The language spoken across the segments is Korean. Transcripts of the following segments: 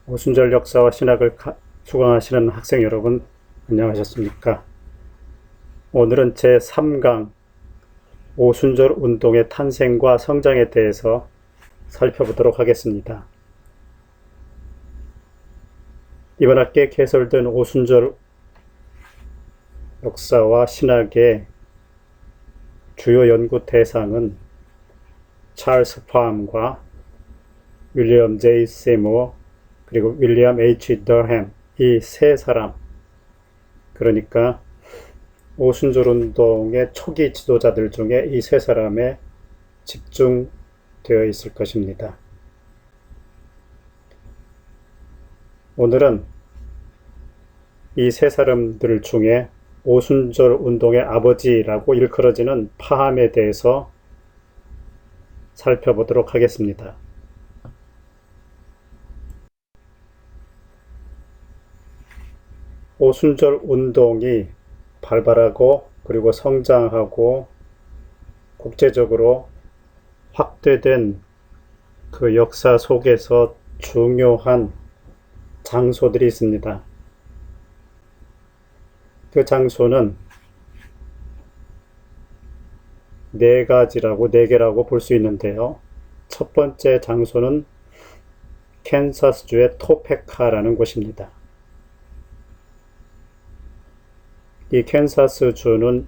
오순절 역사와 신학을 수강하시는 학생 여러분, 안녕하셨습니까? 오늘은 제3강 오순절 운동의 탄생과 성장에 대해서 살펴보도록 하겠습니다. 이번 학기에 개설된 오순절 역사와 신학의 주요 연구 대상은 찰스 파함과 윌리엄 J. 세무어 그리고 윌리엄 H. 더햄, 이 세 사람, 그러니까 오순절 운동의 초기 지도자들 중에 이 세 사람에 집중되어 있을 것입니다. 오늘은 이 세 사람들 중에 오순절 운동의 아버지라고 일컬어지는 파함에 대해서 살펴보도록 하겠습니다. 오순절 운동이 발발하고 그리고 성장하고 국제적으로 확대된 그 역사 속에서 중요한 장소들이 있습니다. 그 장소는 네 개라고 볼 수 있는데요. 첫 번째 장소는 캔사스주의 토페카라는 곳입니다. 이 캔사스주는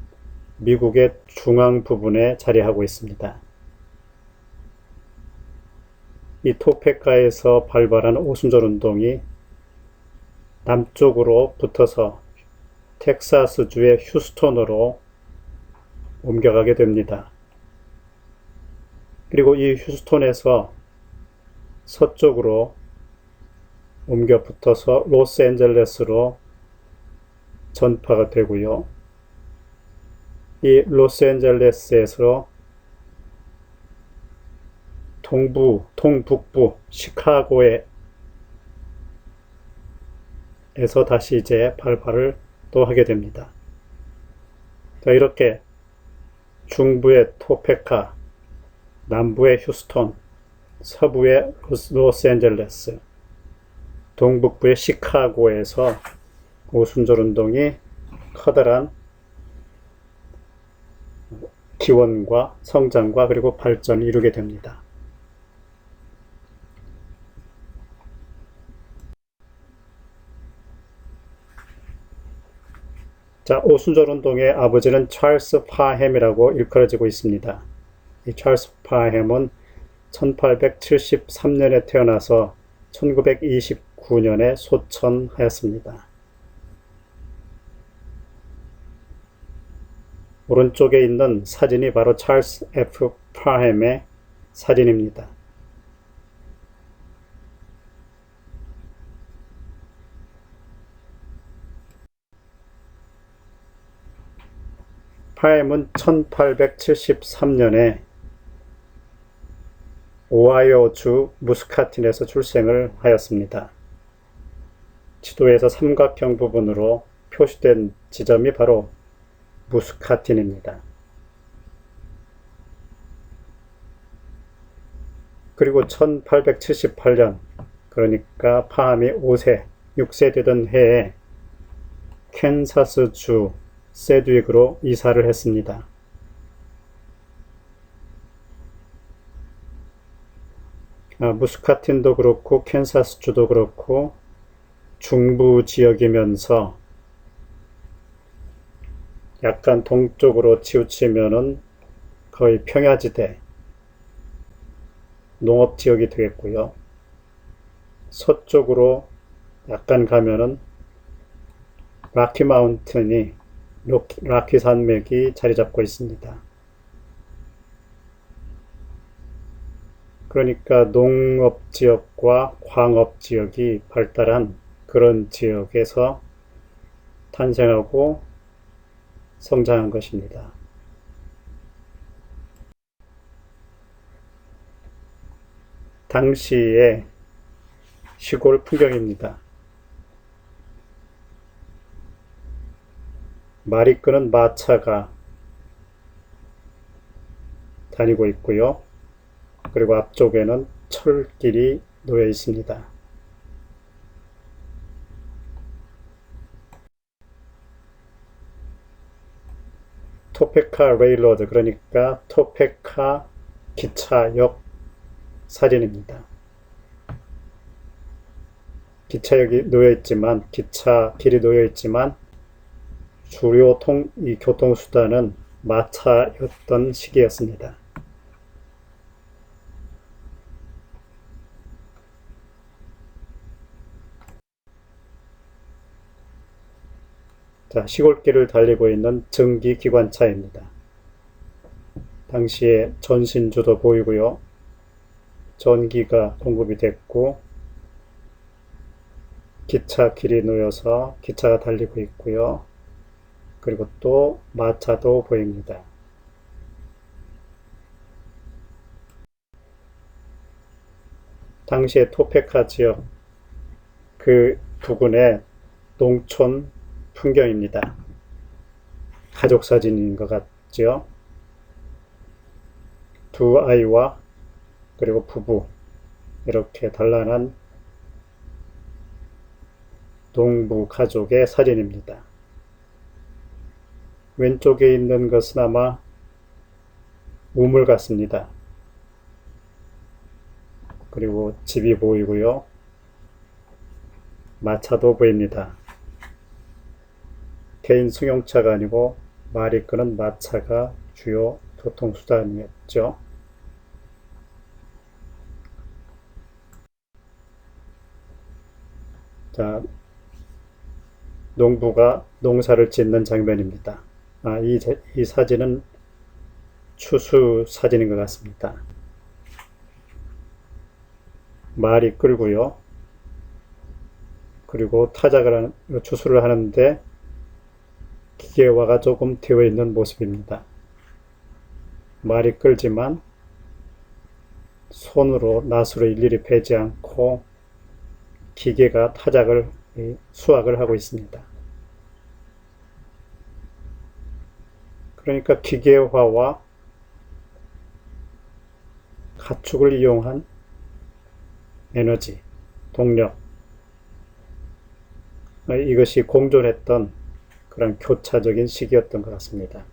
미국의 중앙 부분에 자리하고 있습니다. 이 토페카에서 발발한 오순절 운동이 남쪽으로 붙어서 텍사스주의 휴스턴으로 옮겨가게 됩니다. 그리고 이 휴스턴에서 서쪽으로 옮겨 붙어서 로스앤젤레스로 전파가 되고요. 이 로스앤젤레스에서 동북부 시카고에서 다시 이제 발발을 또 하게 됩니다. 자, 이렇게 중부의 토페카, 남부의 휴스턴, 서부의 로스앤젤레스, 동북부의 시카고에서 오순절 운동이 커다란 기원과 성장과 그리고 발전을 이루게 됩니다. 자, 오순절 운동의 아버지는 찰스 파햄이라고 일컬어지고 있습니다. 이 찰스 파햄은 1873년에 태어나서 1929년에 소천하였습니다. 오른쪽에 있는 사진이 바로 찰스 F. 파햄의 사진입니다. 파햄은 1873년에 오하이오주 무스카틴에서 출생을 하였습니다. 지도에서 삼각형 부분으로 표시된 지점이 바로 무스카틴입니다. 그리고 1878년, 그러니까 파함이 6세 되던 해에 캔사스주 세드윅으로 이사를 했습니다. 무스카틴도 그렇고 캔사스주도 그렇고 중부 지역이면서 약간 동쪽으로 치우치면은 거의 평야지대, 농업지역이 되겠고요. 서쪽으로 약간 가면은 라키 마운틴이, 라키 산맥이 자리 잡고 있습니다. 그러니까 농업지역과 광업지역이 발달한 그런 지역에서 탄생하고 성장한 것입니다. 당시의 시골 풍경입니다. 말이 끄는 마차가 다니고 있고요. 그리고 앞쪽에는 철길이 놓여 있습니다. 토페카 레일로드, 그러니까 토페카 기차역 사진입니다. 기차역이 놓여있지만, 기차길이 놓여있지만 주요 이 교통수단은 마차였던 시기였습니다. 자, 시골길을 달리고 있는蒸気기관차입니다. 당시에 전신주도 보이고요. 전기가 공급이 됐고 기차 길이 놓여서 기차가 달리고 있고요. 그리고 또 마차도 보입니다. 당시에 토페카 지역 그 부근의 농촌 풍경입니다. 가족 사진인 것 같죠? 두 아이와 그리고 부부, 이렇게 단란한 동부 가족의 사진입니다. 왼쪽에 있는 것은 아마 우물 같습니다. 그리고 집이 보이고요. 마차도 보입니다. 개인 승용차가 아니고 말이 끄는 마차가 주요 교통수단이었죠. 자, 농부가 농사를 짓는 장면입니다. 이 사진은 추수 사진인 것 같습니다. 말이 끌고요. 그리고 추수를 하는데 기계화가 조금 되어 있는 모습입니다. 말이 끌지만 손으로 낫으로 일일이 베지 않고 기계가 수확을 하고 있습니다. 그러니까 기계화와 가축을 이용한 에너지, 동력, 이것이 공존했던 그런 교차적인 시기였던 것 같습니다.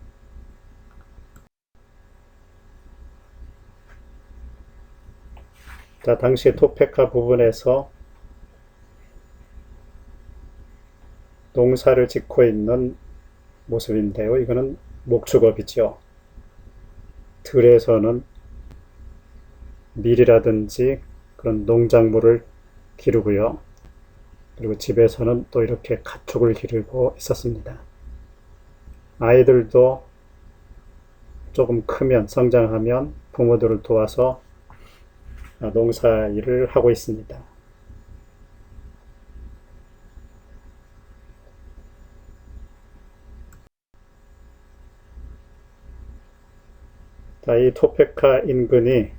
자, 당시 토페카 부분에서 농사를 짓고 있는 모습인데요. 이거는 목축업이죠. 들에서는 밀이라든지 그런 농작물을 기르고요. 그리고 집에서는 또 이렇게 가축을 기르고 있었습니다. 아이들도 조금 크면, 성장하면 부모들을 도와서 농사 일을 하고 있습니다. 자, 이 토페카 인근이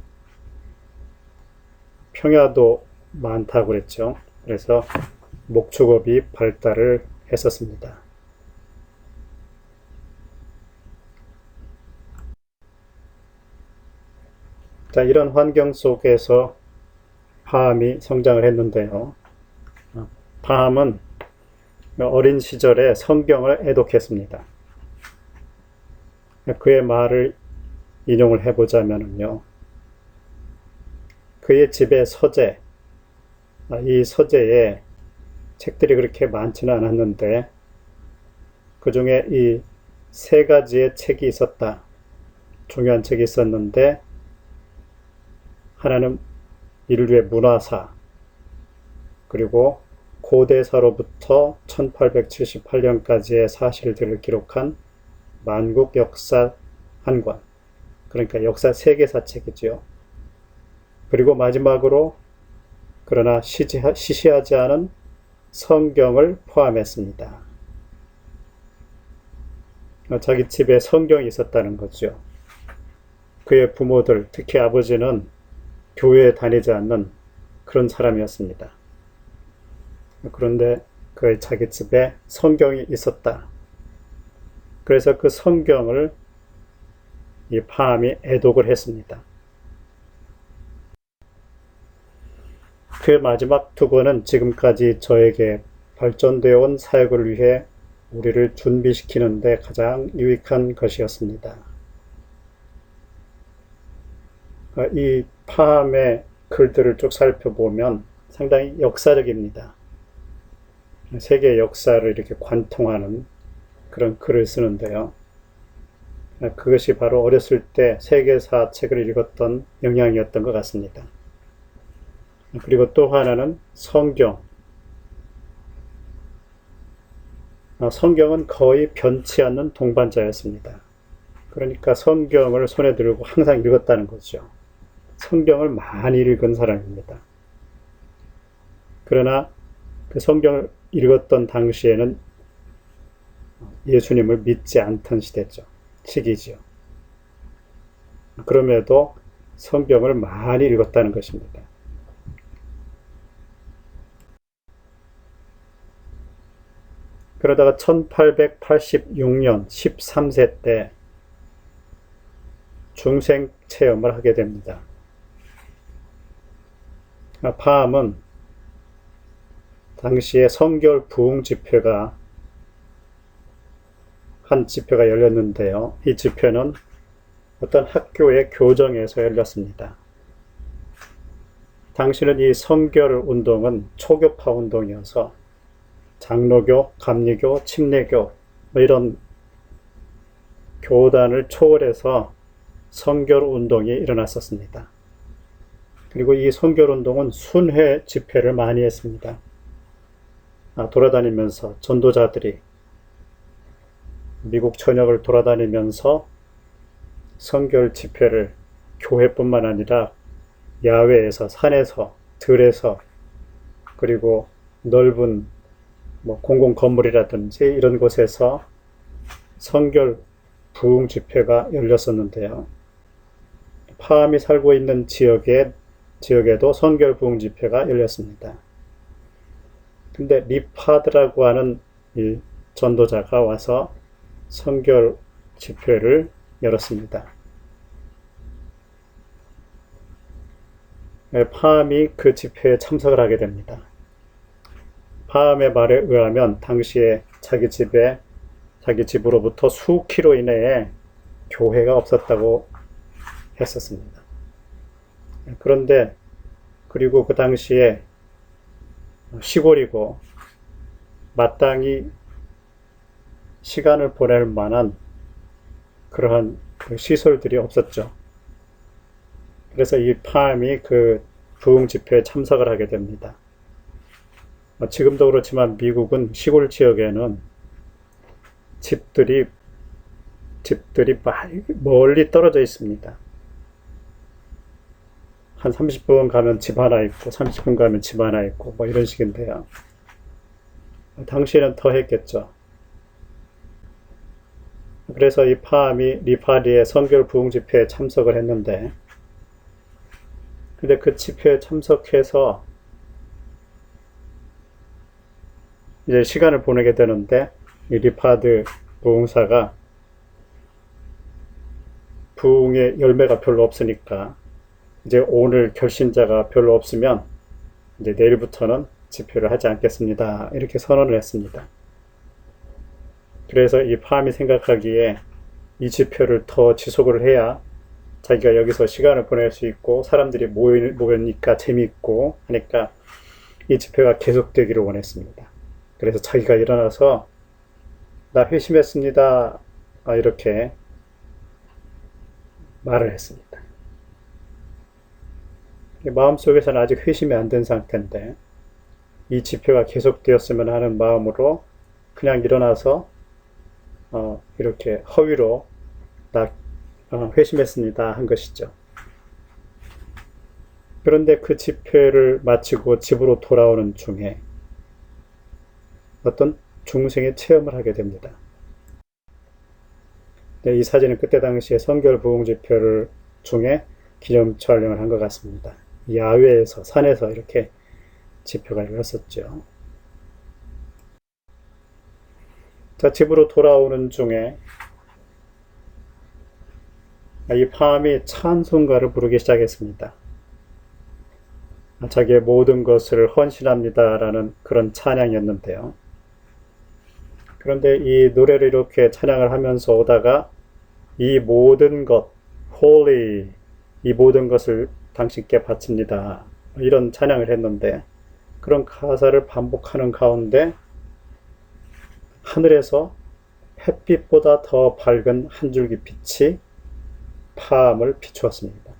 평야도 많다고 그랬죠. 그래서 목축업이 발달을 했었습니다. 자, 이런 환경 속에서 파암이 성장을 했는데요. 파암은 어린 시절에 성경을 애독했습니다. 그의 말을 인용을 해보자면요. 그의 집의 서재, 이 서재에 책들이 그렇게 많지는 않았는데 그 중에 이 세 가지의 책이 있었다. 중요한 책이 있었는데 하나는 인류의 문화사, 그리고 고대사로부터 1878년까지의 사실들을 기록한 만국 역사 한 권, 그러니까 역사 세계사 책이지요. 그리고 마지막으로 그러나 시시하지 않은 성경을 포함했습니다. 자기 집에 성경이 있었다는 거죠. 그의 부모들, 특히 아버지는 교회에 다니지 않는 그런 사람이었습니다. 그런데 자기 집에 성경이 있었다. 그래서 그 성경을 이 파암이 애독을 했습니다. 그 마지막 두 권은 지금까지 저에게 발전되어 온 사역을 위해 우리를 준비시키는데 가장 유익한 것이었습니다. 이 파암의 글들을 쭉 살펴보면 상당히 역사적입니다. 세계 역사를 이렇게 관통하는 그런 글을 쓰는데요. 그것이 바로 어렸을 때 세계사 책을 읽었던 영향이었던 것 같습니다. 그리고 또 하나는 성경. 성경은 거의 변치 않는 동반자였습니다. 그러니까 성경을 손에 들고 항상 읽었다는 거죠. 성경을 많이 읽은 사람입니다. 그러나 그 성경을 읽었던 당시에는 예수님을 믿지 않던 시기죠. 그럼에도 성경을 많이 읽었다는 것입니다. 그러다가 1886년 13세 때 중생 체험을 하게 됩니다. 파암은 당시에 성결 부흥 집회가 한 집회가 열렸는데요. 이 집회는 어떤 학교의 교정에서 열렸습니다. 당시는 이 성결 운동은 초교파 운동이어서 장로교, 감리교, 침례교 이런 교단을 초월해서 성결 운동이 일어났었습니다. 그리고 이 성결 운동은 순회 집회를 많이 했습니다. 돌아다니면서 전도자들이 미국 전역을 돌아다니면서 성결 집회를 교회뿐만 아니라 야외에서, 산에서, 들에서, 그리고 넓은 공공 건물이라든지 이런 곳에서 성결 부흥 집회가 열렸었는데요. 파암이 살고 있는 지역에도 성결 부흥 집회가 열렸습니다. 근데 리파드라고 하는 이 전도자가 와서 성결 집회를 열었습니다. 파암이 그 집회에 참석을 하게 됩니다. 파암의 말에 의하면 당시에 자기 집으로부터 수킬로 이내에 교회가 없었다고 했었습니다. 그런데 그리고 그 당시에 시골이고 마땅히 시간을 보낼 만한 그러한 시설들이 없었죠. 그래서 이 파암이 그 부흥 집회에 참석을 하게 됩니다. 지금도 그렇지만 미국은 시골 지역에는 집들이 멀리 떨어져 있습니다. 한 30분 가면 집 하나 있고 30분 가면 집 하나 있고 이런 식인데요. 당시에는 더 했겠죠. 그래서 이 파암이 리파디의 성결 부흥 집회에 참석을 했는데, 근데 그 집회에 참석해서 이제 시간을 보내게 되는데, 이 리파드 부흥사가 부흥의 열매가 별로 없으니까 이제 오늘 결신자가 별로 없으면 이제 내일부터는 집회를 하지 않겠습니다. 이렇게 선언을 했습니다. 그래서 이 파암이 생각하기에 이 집회를 더 지속을 해야 자기가 여기서 시간을 보낼 수 있고 사람들이 모이니까 재미있고 하니까 이 집회가 계속되기를 원했습니다. 그래서 자기가 일어나서 나 회심했습니다. 이렇게 말을 했습니다. 마음속에서는 아직 회심이 안 된 상태인데 이 집회가 계속되었으면 하는 마음으로 그냥 일어나서 이렇게 허위로 나 회심했습니다 한 것이죠. 그런데 그 집회를 마치고 집으로 돌아오는 중에 어떤 중생의 체험을 하게 됩니다. 네, 이 사진은 그때 당시에 성결 부흥 집회를 중에 기념 촬영을 한 것 같습니다. 야외에서, 산에서 이렇게 집회가 열렸었죠. 자, 집으로 돌아오는 중에 이 파암이 찬송가를 부르기 시작했습니다. 자기의 모든 것을 헌신합니다라는 그런 찬양이었는데요. 그런데 이 노래를 이렇게 찬양을 하면서 오다가 이 모든 것, holy, 이 모든 것을 당신께 바칩니다. 이런 찬양을 했는데 그런 가사를 반복하는 가운데 하늘에서 햇빛보다 더 밝은 한 줄기 빛이 파암을 비추었습니다.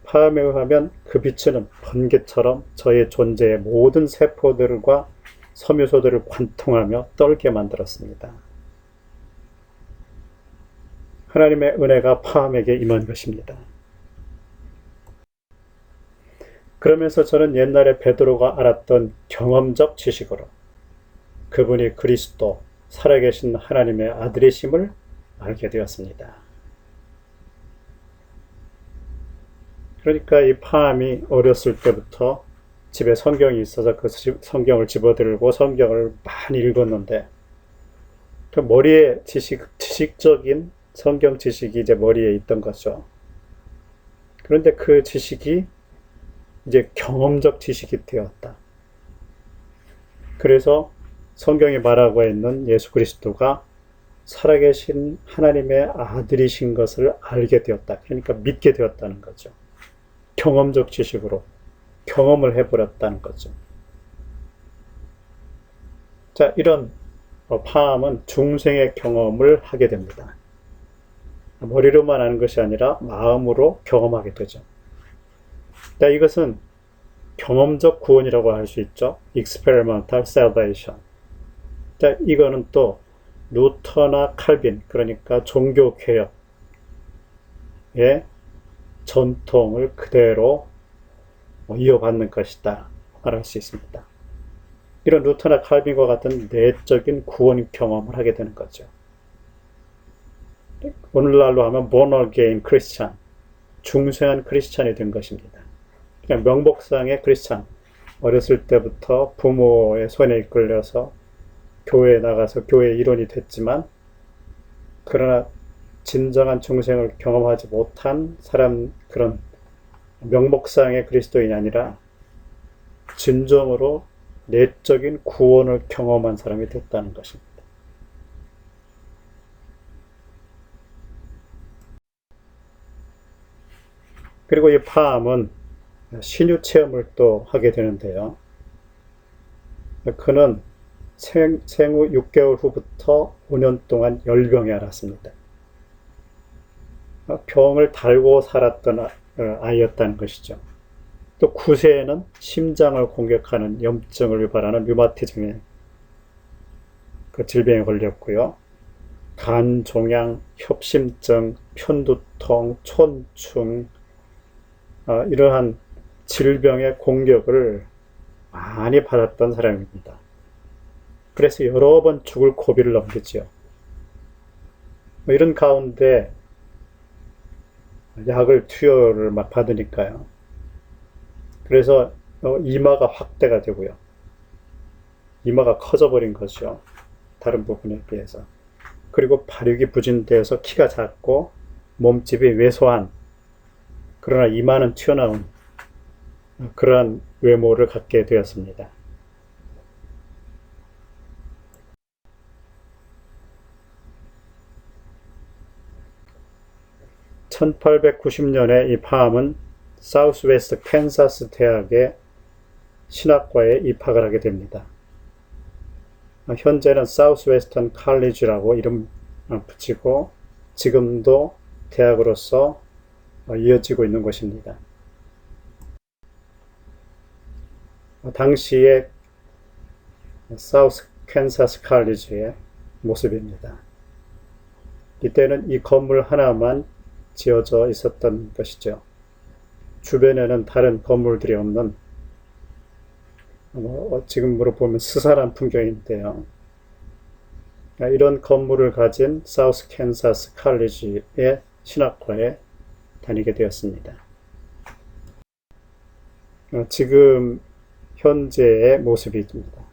파암에 의하면 그 빛은 번개처럼 저의 존재의 모든 세포들과 섬유소들을 관통하며 떨게 만들었습니다. 하나님의 은혜가 파암에게 임한 것입니다. 그러면서 저는 옛날에 베드로가 알았던 경험적 지식으로 그분이 그리스도, 살아계신 하나님의 아들이심을 알게 되었습니다. 그러니까 이 파암이 어렸을 때부터 집에 성경이 있어서 그 성경을 집어들고 성경을 많이 읽었는데 그 머리에 지식적인 성경 지식이 이제 머리에 있던 거죠. 그런데 그 지식이 이제 경험적 지식이 되었다. 그래서 성경이 말하고 있는 예수 그리스도가 살아계신 하나님의 아들이신 것을 알게 되었다. 그러니까 믿게 되었다는 거죠. 경험적 지식으로 경험을 해버렸다는 거죠. 자, 이런 파암은 중생의 경험을 하게 됩니다. 머리로만 아는 것이 아니라 마음으로 경험하게 되죠. 자, 이것은 경험적 구원이라고 할 수 있죠. Experimental Salvation. 자, 이거는 또 루터나 칼빈, 그러니까 종교개혁의 전통을 그대로 이어받는 것이다 말할 수 있습니다. 이런 루터나 칼빈과 같은 내적인 구원 경험을 하게 되는 거죠. 오늘날로 하면 born again 크리스찬, 중생한 크리스찬이 된 것입니다. 그냥 명목상의 크리스찬, 어렸을 때부터 부모의 손에 이끌려서 교회에 나가서 교회 일원이 됐지만 그러나 진정한 중생을 경험하지 못한 사람, 그런 명목상의 그리스도인이 아니라 진정으로 내적인 구원을 경험한 사람이 됐다는 것입니다. 그리고 이 파암은 신유 체험을 또 하게 되는데요. 그는 생후 6개월 후부터 5년 동안 열병에 앓았습니다. 병을 달고 살았던 아이였다는 것이죠. 또 9세에는 심장을 공격하는 염증을 유발하는 류마티즘의 그 질병에 걸렸고요. 간 종양, 협심증, 편두통, 촌충, 이러한 질병의 공격을 많이 받았던 사람입니다. 그래서 여러 번 죽을 고비를 넘겼죠. 이런 가운데 약을 투여를 막 받으니까요. 그래서 이마가 확대가 되고요. 이마가 커져버린 거죠. 다른 부분에 비해서. 그리고 발육이 부진되어서 키가 작고 몸집이 왜소한, 그러나 이마는 튀어나온 그러한 외모를 갖게 되었습니다. (1890년에) 이 파암은 사우스웨스트 캔사스 대학의 신학과에 입학을 하게 됩니다. 현재는 사우스웨스턴 칼리지라고 이름 붙이고 지금도 대학으로서 이어지고 있는 것입니다. 당시의 사우스 캔사스 칼리지의 모습입니다. 이때는 이 건물 하나만 지어져 있었던 것이죠. 주변에는 다른 건물들이 없는 지금으로 보면 스산한 풍경인데요. 이런 건물을 가진 사우스 캔사스 칼리지의 신학과에 다니게 되었습니다. 지금 현재의 모습입니다.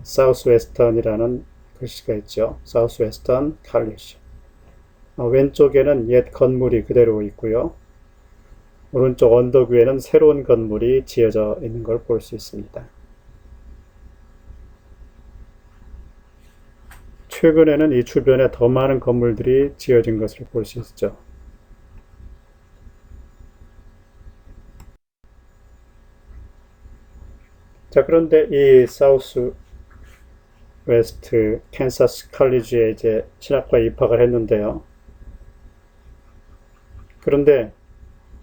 사우스웨스턴이라는 글씨가 있죠. 사우스웨스턴 칼리지. 왼쪽에는 옛 건물이 그대로 있고요. 오른쪽 언덕 위에는 새로운 건물이 지어져 있는 걸 볼 수 있습니다. 최근에는 이 주변에 더 많은 건물들이 지어진 것을 볼 수 있죠. 자, 그런데 이 사우스 웨스트 캔사스 칼리지에 이제 신학과에 입학을 했는데요. 그런데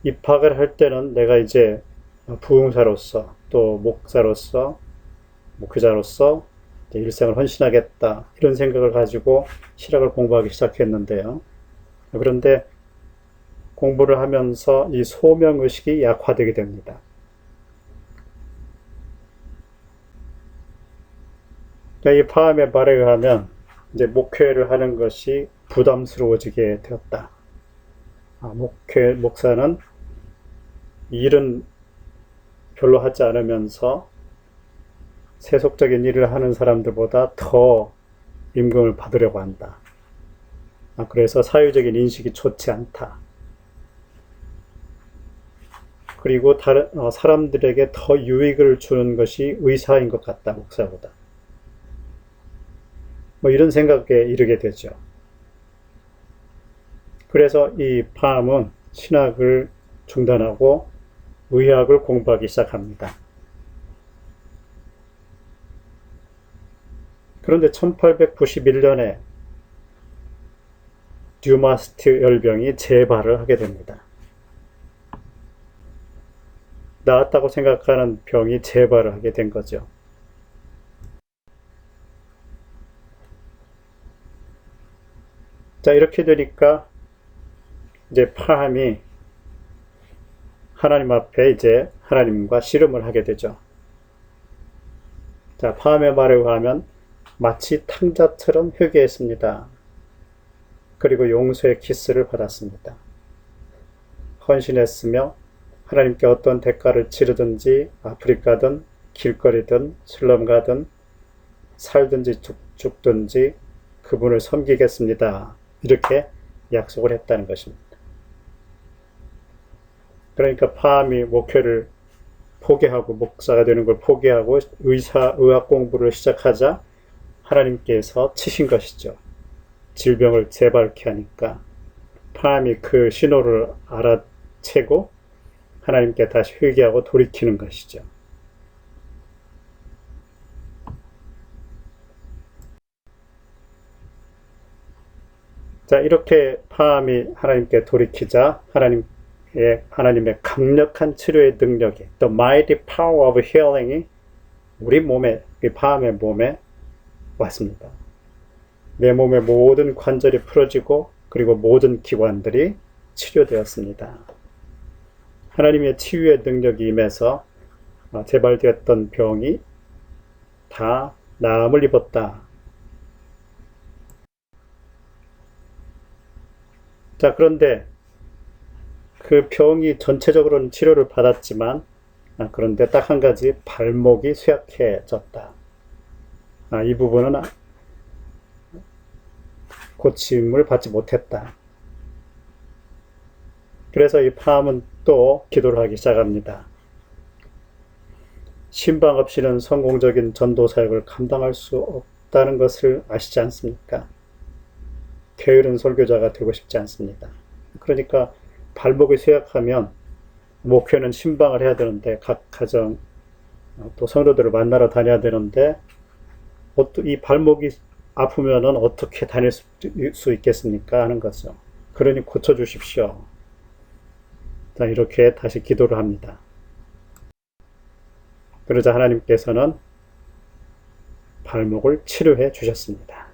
입학을 할 때는 내가 이제 부흥사로서 또 목사로서 목회자로서 일생을 헌신하겠다 이런 생각을 가지고 신학을 공부하기 시작했는데요. 그런데 공부를 하면서 이 소명의식이 약화되게 됩니다. 이 파함의 말에 의하면 이제 목회를 하는 것이 부담스러워지게 되었다. 목사는 일은 별로 하지 않으면서 세속적인 일을 하는 사람들보다 더 임금을 받으려고 한다. 그래서 사회적인 인식이 좋지 않다. 그리고 다른 사람들에게 더 유익을 주는 것이 의사인 것 같다, 목사보다. 뭐 이런 생각에 이르게 되죠. 그래서 이 파함은 신학을 중단하고 의학을 공부하기 시작합니다. 그런데 1891년에 듀마스트 열병이 재발을 하게 됩니다. 나았다고 생각하는 병이 재발을 하게 된 거죠. 자, 이렇게 되니까 이제 파함이 하나님 앞에 이제 하나님과 씨름을 하게 되죠. 자, 파함의 말에 의하면 마치 탕자처럼 회개했습니다. 그리고 용서의 키스를 받았습니다. 헌신했으며 하나님께 어떤 대가를 치르든지 아프리카든 길거리든 슬럼 가든 살든지 죽든지 그분을 섬기겠습니다. 이렇게 약속을 했다는 것입니다. 그러니까 파함이 목회를 포기하고 목사가 되는 걸 포기하고 의학 공부를 시작하자 하나님께서 치신 것이죠. 질병을 재발케 하니까 파함이 그 신호를 알아채고 하나님께 다시 회개하고 돌이키는 것이죠. 자, 이렇게 파함이 하나님께 돌이키자 하나님의 강력한 치료의 능력이 The mighty power of healing이 우리 몸에, 이 파함의 몸에 왔습니다. 내 몸의 모든 관절이 풀어지고 그리고 모든 기관들이 치료되었습니다. 하나님의 치유의 능력이 임해서 재발되었던 병이 다 나음을 입었다. 자, 그런데 그 병이 전체적으로는 치료를 받았지만 그런데 딱 한 가지 발목이 쇠약해졌다. 이 부분은 고침을 받지 못했다. 그래서 이 파함은 또 기도를 하기 시작합니다. 신방 없이는 성공적인 전도 사역을 감당할 수 없다는 것을 아시지 않습니까? 게으른 설교자가 되고 싶지 않습니다. 그러니까 발목이 쇠약하면 목회는 신방을 해야 되는데 각 가정 또 성도들을 만나러 다녀야 되는데 이 발목이 아프면은 어떻게 다닐 수 있겠습니까? 하는 거죠. 그러니 고쳐주십시오. 자, 이렇게 다시 기도를 합니다. 그러자 하나님께서는 발목을 치료해 주셨습니다.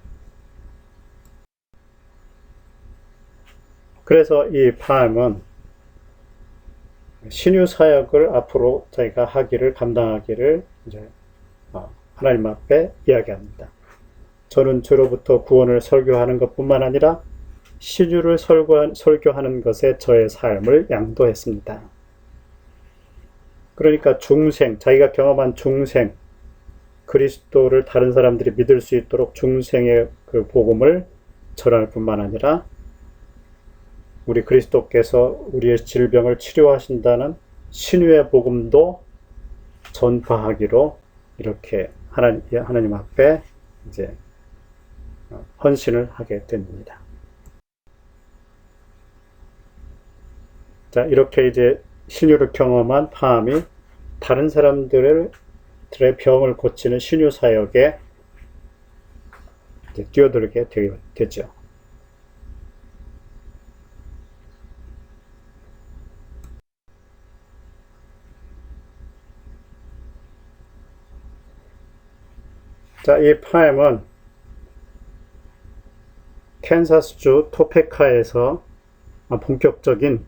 그래서 이 파함은 신유 사역을 앞으로 자기가 감당하기를 이제 하나님 앞에 이야기합니다. 저는 주로부터 구원을 설교하는 것뿐만 아니라 신유를 설교하는 것에 저의 삶을 양도했습니다. 그러니까 자기가 경험한 중생, 그리스도를 다른 사람들이 믿을 수 있도록 중생의 그 복음을 전할 뿐만 아니라 우리 그리스도께서 우리의 질병을 치료하신다는 신유의 복음도 전파하기로 이렇게 하나님 앞에 이제 헌신을 하게 됩니다. 자, 이렇게 이제 신유를 경험한 팜이 다른 사람들의 병을 고치는 신유 사역에 뛰어들게 되죠. 자, 이 팜은 캔사스주 토페카에서 본격적인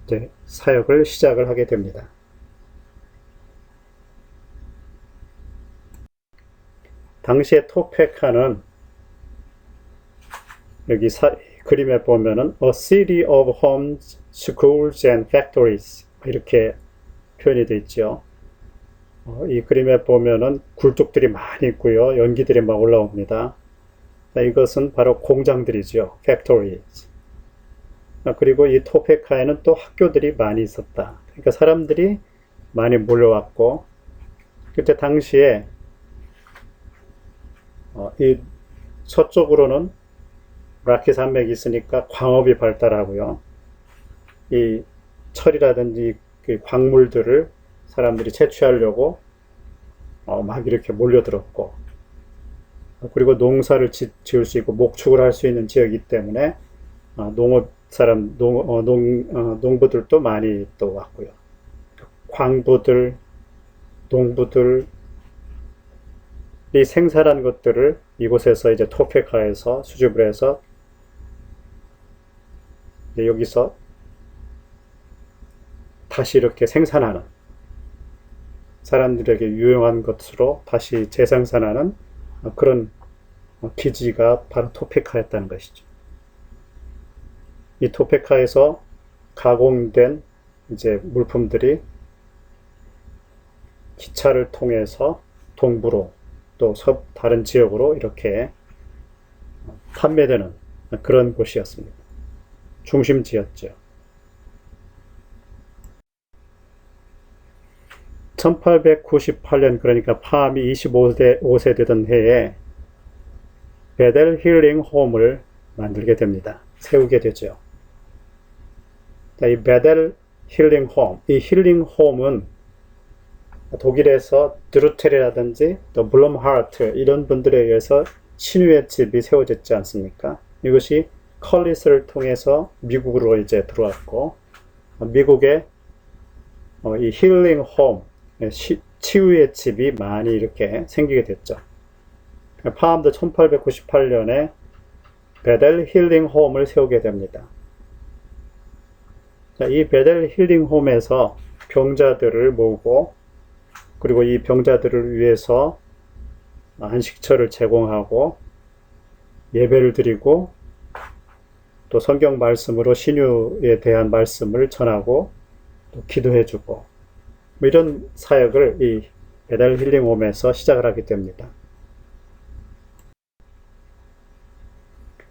이제 사역을 시작을 하게 됩니다. 당시에 토페카는 여기 그림에 보면은 A city of homes, schools and factories 이렇게 표현이 되어 있죠. 이 그림에 보면은 굴뚝들이 많이 있고요. 연기들이 막 올라옵니다. 이것은 바로 공장들이죠. factories. 그리고 이 토페카에는 또 학교들이 많이 있었다. 그러니까 사람들이 많이 몰려왔고, 그때 당시에 이 서쪽으로는 라키 산맥이 있으니까 광업이 발달하고요. 이 철이라든지 그 광물들을 사람들이 채취하려고 막 이렇게 몰려들었고, 그리고 농사를 지을 수 있고 목축을 할 수 있는 지역이기 때문에 농부들도 많이 또 왔고요. 광부들, 농부들이 생산한 것들을 이곳에서 이제 토페카에서 수집을 해서 여기서 다시 이렇게 생산하는, 사람들에게 유용한 것으로 다시 재생산하는 그런 기지가 바로 토페카였다는 것이죠. 이 토페카에서 가공된 이제 물품들이 기차를 통해서 동부로 또 다른 지역으로 이렇게 판매되는 그런 곳이었습니다. 중심지였죠. 1898년, 그러니까 팜이 25세 되던 해에 베델 힐링 홈을 만들게 됩니다. 세우게 되죠. 이 베델 힐링 홈, 이 힐링 홈은 독일에서 드루텔이라든지 또 블럼하르트 이런 분들에 의해서 신유의 집이 세워졌지 않습니까? 이것이 컬리스를 통해서 미국으로 이제 들어왔고, 미국의 이 힐링 홈, 치유의 집이 많이 이렇게 생기게 됐죠. 팜도 1898년에 베델 힐링 홈을 세우게 됩니다. 자, 이 베델 힐링 홈에서 병자들을 모으고, 그리고 이 병자들을 위해서 안식처를 제공하고 예배를 드리고 또 성경 말씀으로 신유에 대한 말씀을 전하고 또 기도해주고 이런 사역을 이 베델 힐링 홈에서 시작을 하게 됩니다.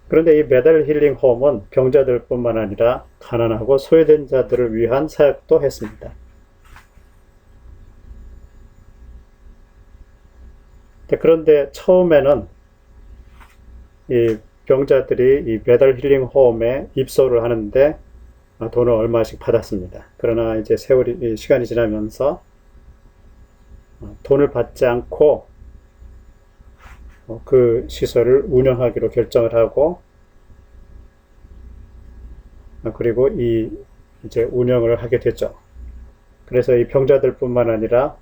그런데 이 베델 힐링 홈은 병자들뿐만 아니라 가난하고 소외된 자들을 위한 사역도 했습니다. 그런데 처음에는 이 병자들이 이 베델 힐링 홈에 입소를 하는데 돈을 얼마씩 받았습니다. 그러나 이제 시간이 지나면서 돈을 받지 않고 그 시설을 운영하기로 결정을 하고, 그리고 이제 운영을 하게 됐죠. 그래서 이 병자들뿐만 아니라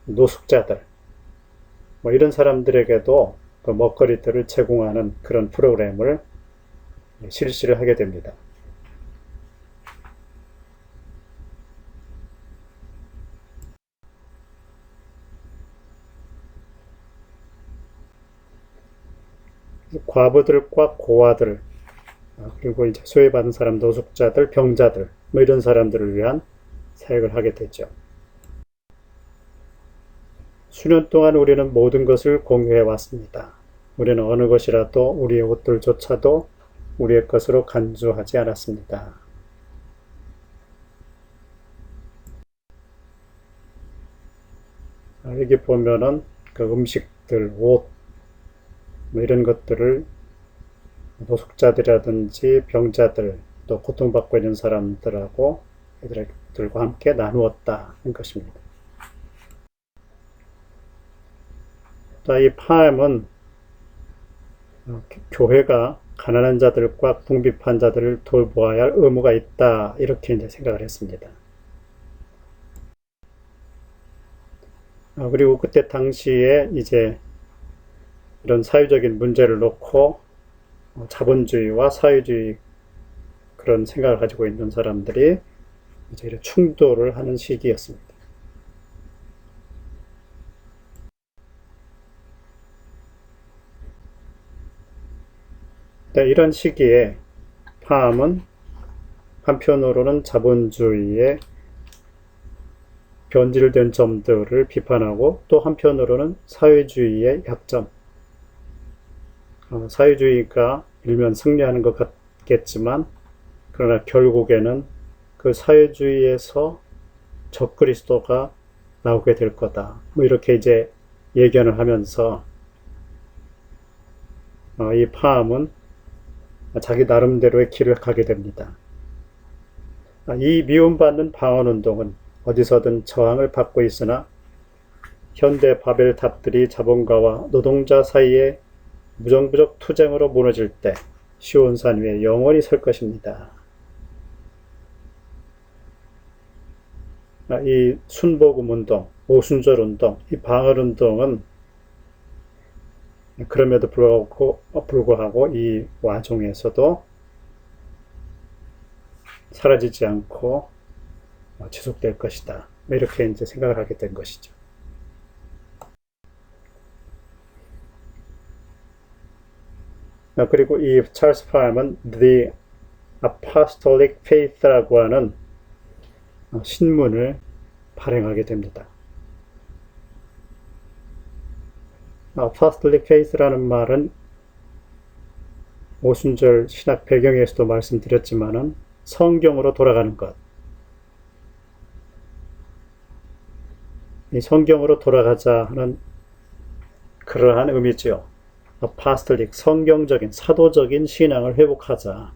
노숙자들, 이런 사람들에게도 그 먹거리들을 제공하는 그런 프로그램을 실시를 하게 됩니다. 과부들과 고아들, 그리고 이제 소외받은 사람, 노숙자들, 병자들, 이런 사람들을 위한 사역을 하게 되죠. 수년 동안 우리는 모든 것을 공유해 왔습니다. 우리는 어느 것이라도 우리의 옷들조차도 우리의 것으로 간주하지 않았습니다. 여기 보면은 그 음식들, 옷, 뭐 이런 것들을 노숙자들이라든지 병자들 또 고통받고 있는 사람들하고 이들과 함께 나누었다는 것입니다. 이 파엠은 교회가 가난한 자들과 궁핍한 자들을 돌보아야 할 의무가 있다 이렇게 이제 생각을 했습니다. 그리고 그때 당시에 이제 이런 사회적인 문제를 놓고 자본주의와 사회주의 그런 생각을 가지고 있는 사람들이 이제 충돌을 하는 시기였습니다. 이런 시기에 파암은 한편으로는 자본주의의 변질된 점들을 비판하고 또 한편으로는 사회주의의 약점, 사회주의가 일면 승리하는 것 같겠지만 그러나 결국에는 그 사회주의에서 적그리스도가 나오게 될 거다. 뭐 이렇게 이제 예견을 하면서 이 파암은 자기 나름대로의 길을 가게 됩니다. 이 미움받는 방언운동은 어디서든 저항을 받고 있으나 현대 바벨탑들이 자본가와 노동자 사이에 무정부적 투쟁으로 무너질 때 시온산 위에 영원히 설 것입니다. 이 순복음운동, 오순절운동, 이 방언운동은 그럼에도 불구하고 이 와중에서도 사라지지 않고 지속될 것이다. 이렇게 이제 생각을 하게 된 것이죠. 그리고 이 찰스 파엠은 The Apostolic Faith라고 하는 신문을 발행하게 됩니다. Apostolic Faith라는 말은 오순절 신학 배경에서도 말씀드렸지만은 성경으로 돌아가는 것. 이 성경으로 돌아가자 하는 그러한 의미죠. Apostolic, 성경적인, 사도적인 신앙을 회복하자.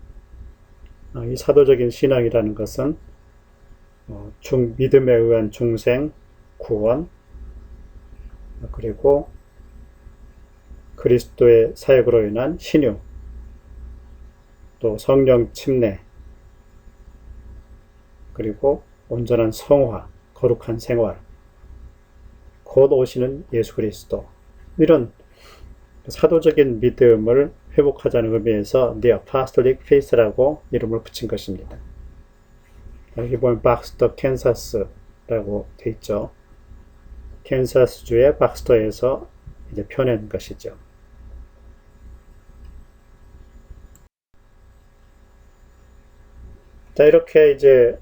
이 사도적인 신앙이라는 것은 믿음에 의한 중생, 구원, 그리고 그리스도의 사역으로 인한 신유, 또 성령 침례, 그리고 온전한 성화, 거룩한 생활, 곧 오시는 예수 그리스도, 이런 사도적인 믿음을 회복하자는 의미에서 The Apostolic Faith라고 이름을 붙인 것입니다. 여기 보면 박스터, 캔사스라고 되어 있죠. 캔사스주의 박스터에서 이제 펴낸 것이죠. 자, 이렇게 이제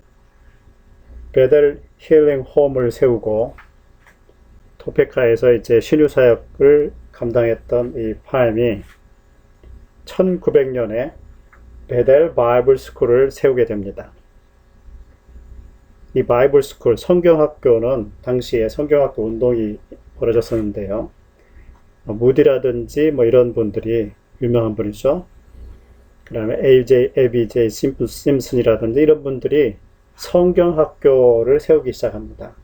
베델 힐링 홈을 세우고 토페카에서 이제 신유 사역을 감당했던 이 파엠이 1900년에 베델 바이블 스쿨을 세우게 됩니다. 이 바이블 스쿨, 성경학교는 당시에 성경학교 운동이 벌어졌었는데요. 무디라든지 뭐 이런 분들이 유명한 분이죠. 그 다음에 ABJ 심슨이라든지 이런 분들이 성경학교를 세우기 시작합니다.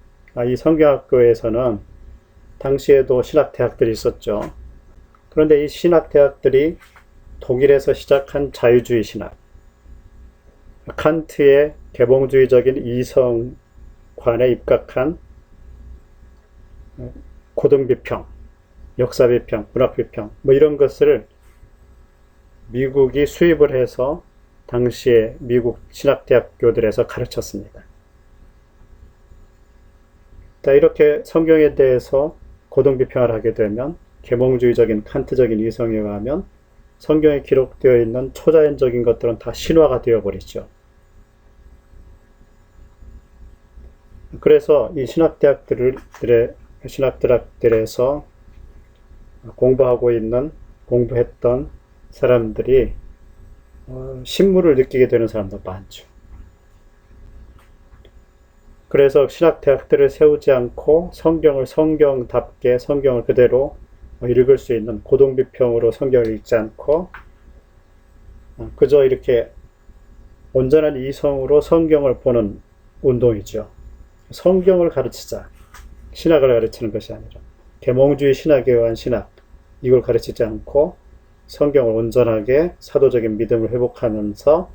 이 성경학교에서는 당시에도 신학대학들이 있었죠. 그런데 이 신학대학들이 독일에서 시작한 자유주의 신학, 칸트의 개봉주의적인 이성관에 입각한 고등비평, 역사비평, 문학비평 뭐 이런 것을 미국이 수입을 해서 당시에 미국 신학대학교들에서 가르쳤습니다. 자, 이렇게 성경에 대해서 고등비평을 하게 되면 계몽주의적인 칸트적인 이성에 의하면 성경에 기록되어 있는 초자연적인 것들은 다 신화가 되어버리죠. 그래서 이 신학대학들에서 공부했던 사람들이 신물을 느끼게 되는 사람도 많죠. 그래서 신학대학들을 세우지 않고 성경을 성경답게 성경을 그대로 읽을 수 있는 고동비평으로 성경을 읽지 않고 그저 이렇게 온전한 이성으로 성경을 보는 운동이죠. 성경을 가르치자. 신학을 가르치는 것이 아니라 계몽주의 신학에 의한 신학, 이걸 가르치지 않고 성경을 온전하게 사도적인 믿음을 회복하면서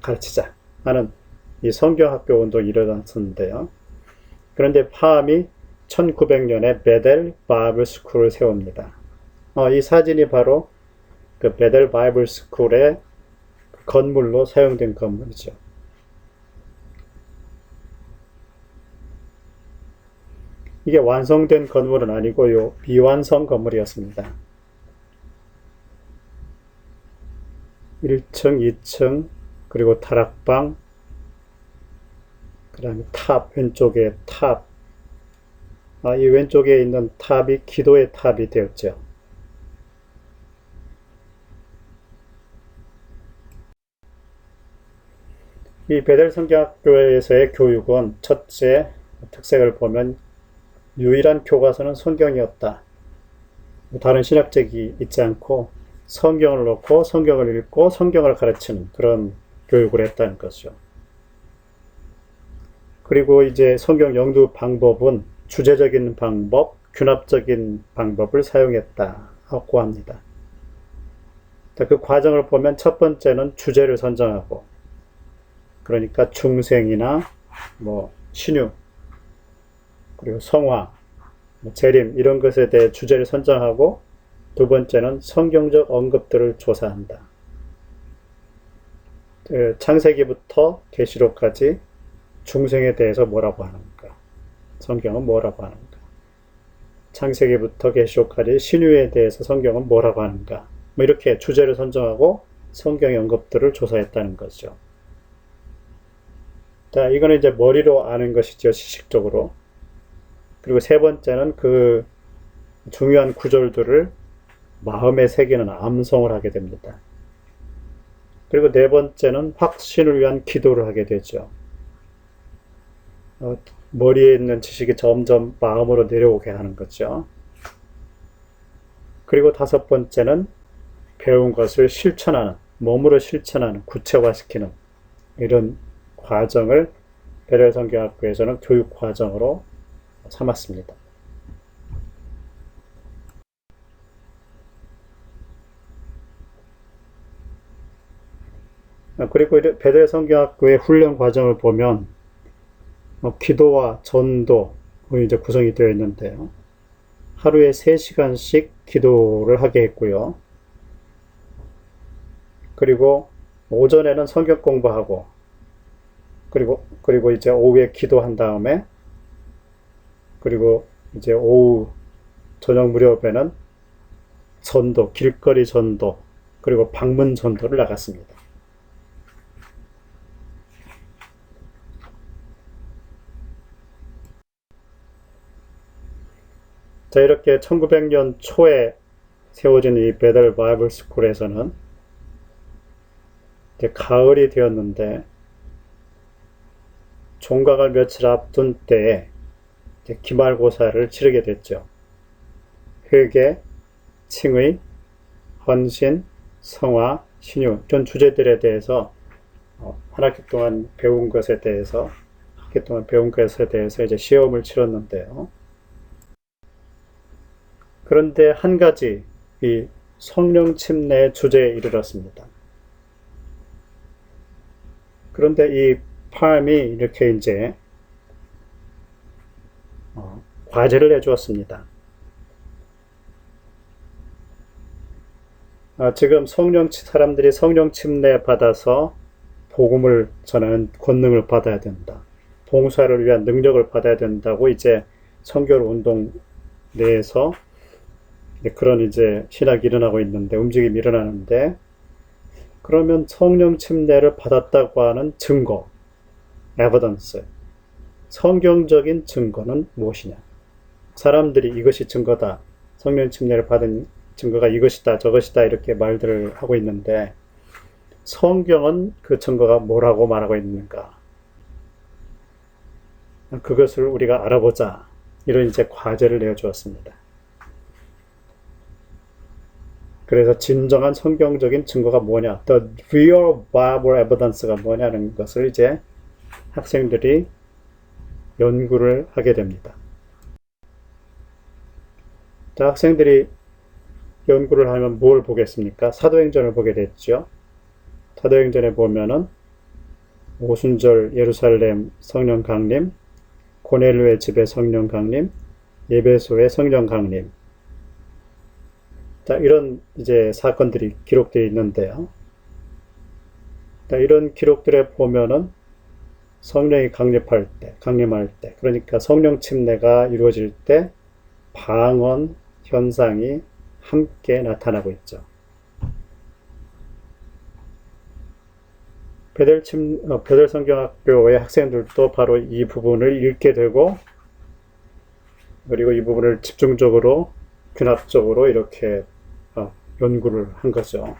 가르치자 하는 이 성경학교 운동이 일어났었는데요. 그런데 파암이 1900년에 베델 바이블 스쿨을 세웁니다. 이 사진이 바로 그 베델 바이블 스쿨의 건물로 사용된 건물이죠. 이게 완성된 건물은 아니고요, 비완성 건물이었습니다. 1층, 2층, 그리고 다락방, 그 다음에 탑, 왼쪽에 탑. 이 왼쪽에 있는 탑이 기도의 탑이 되었죠. 이 베델 성경학교에서의 교육은 첫째 특색을 보면 유일한 교과서는 성경이었다. 다른 신학책이 있지 않고 성경을 놓고 성경을 읽고 성경을 가르치는 그런 교육을 했다는 것이죠. 그리고 이제 성경 연구 방법은 주제적인 방법, 균합적인 방법을 사용했다고 합니다. 그 과정을 보면 첫 번째는 주제를 선정하고, 그러니까 중생이나 신유, 그리고 성화, 재림 이런 것에 대해 주제를 선정하고, 두 번째는 성경적 언급들을 조사한다. 창세기부터 계시록까지 중생에 대해서 뭐라고 하는가, 성경은 뭐라고 하는가, 창세기부터 계시록까지 신유에 대해서 성경은 뭐라고 하는가, 이렇게 주제를 선정하고 성경의 언급들을 조사했다는 거죠. 자, 이거는 이제 머리로 아는 것이죠, 지식적으로. 그리고 세 번째는 그 중요한 구절들을 마음에 새기는 암송을 하게 됩니다. 그리고 네 번째는 확신을 위한 기도를 하게 되죠. 머리에 있는 지식이 점점 마음으로 내려오게 하는 거죠. 그리고 다섯 번째는 배운 것을 실천하는, 몸으로 실천하는, 구체화시키는 이런 과정을 베델 성경학교에서는 교육 과정으로 삼았습니다. 그리고 베델 성경학교의 훈련 과정을 보면 기도와 전도 이제 구성이 되어 있는데요. 하루에 3시간씩 기도를 하게 했고요. 그리고 오전에는 성경 공부하고, 그리고 이제 오후에 기도한 다음에, 그리고 이제 오후 저녁 무렵에는 전도, 길거리 전도, 그리고 방문 전도를 나갔습니다. 자, 이렇게 1900년 초에 세워진 이 베델 바이블 스쿨에서는 이제 가을이 되었는데, 종강을 며칠 앞둔 때에 이제 기말고사를 치르게 됐죠. 회개, 칭의, 헌신, 성화, 신유 이런 주제들에 대해서 한 학기 동안 배운 것에 대해서 이제 시험을 치렀는데요. 그런데 한 가지 이 성령 침례의 주제에 이르렀습니다. 그런데 이 파암이 이렇게 이제 과제를 해주었습니다. 지금 사람들이 성령 침례 받아서 복음을 전하는 권능을 받아야 된다. 봉사를 위한 능력을 받아야 된다고 이제 선교를 운동 내에서 그런 이제 신학이 일어나고 있는데, 움직임이 일어나는데, 그러면 성령 침례를 받았다고 하는 증거, 에비던스, 성경적인 증거는 무엇이냐? 사람들이 이것이 증거다, 성령 침례를 받은 증거가 이것이다, 저것이다 이렇게 말들을 하고 있는데, 성경은 그 증거가 뭐라고 말하고 있는가? 그것을 우리가 알아보자. 이런 이제 과제를 내어주었습니다. 그래서 진정한 성경적인 증거가 뭐냐, the real Bible evidence가 뭐냐는 것을 이제 학생들이 연구를 하게 됩니다. 자, 학생들이 연구를 하면 뭘 보겠습니까? 사도행전을 보게 됐죠. 사도행전에 보면은 오순절 예루살렘 성령 강림, 고넬료의 집에 성령 강림, 예배소에 성령 강림. 자, 이런 이제 사건들이 기록되어 있는데요. 자, 이런 기록들에 보면은 성령이 강림할 때, 그러니까 성령 침례가 이루어질 때 방언 현상이 함께 나타나고 있죠. 베델 성경학교의 학생들도 바로 이 부분을 읽게 되고, 그리고 이 부분을 집중적으로 균합적으로 이렇게 연구를 한 거죠.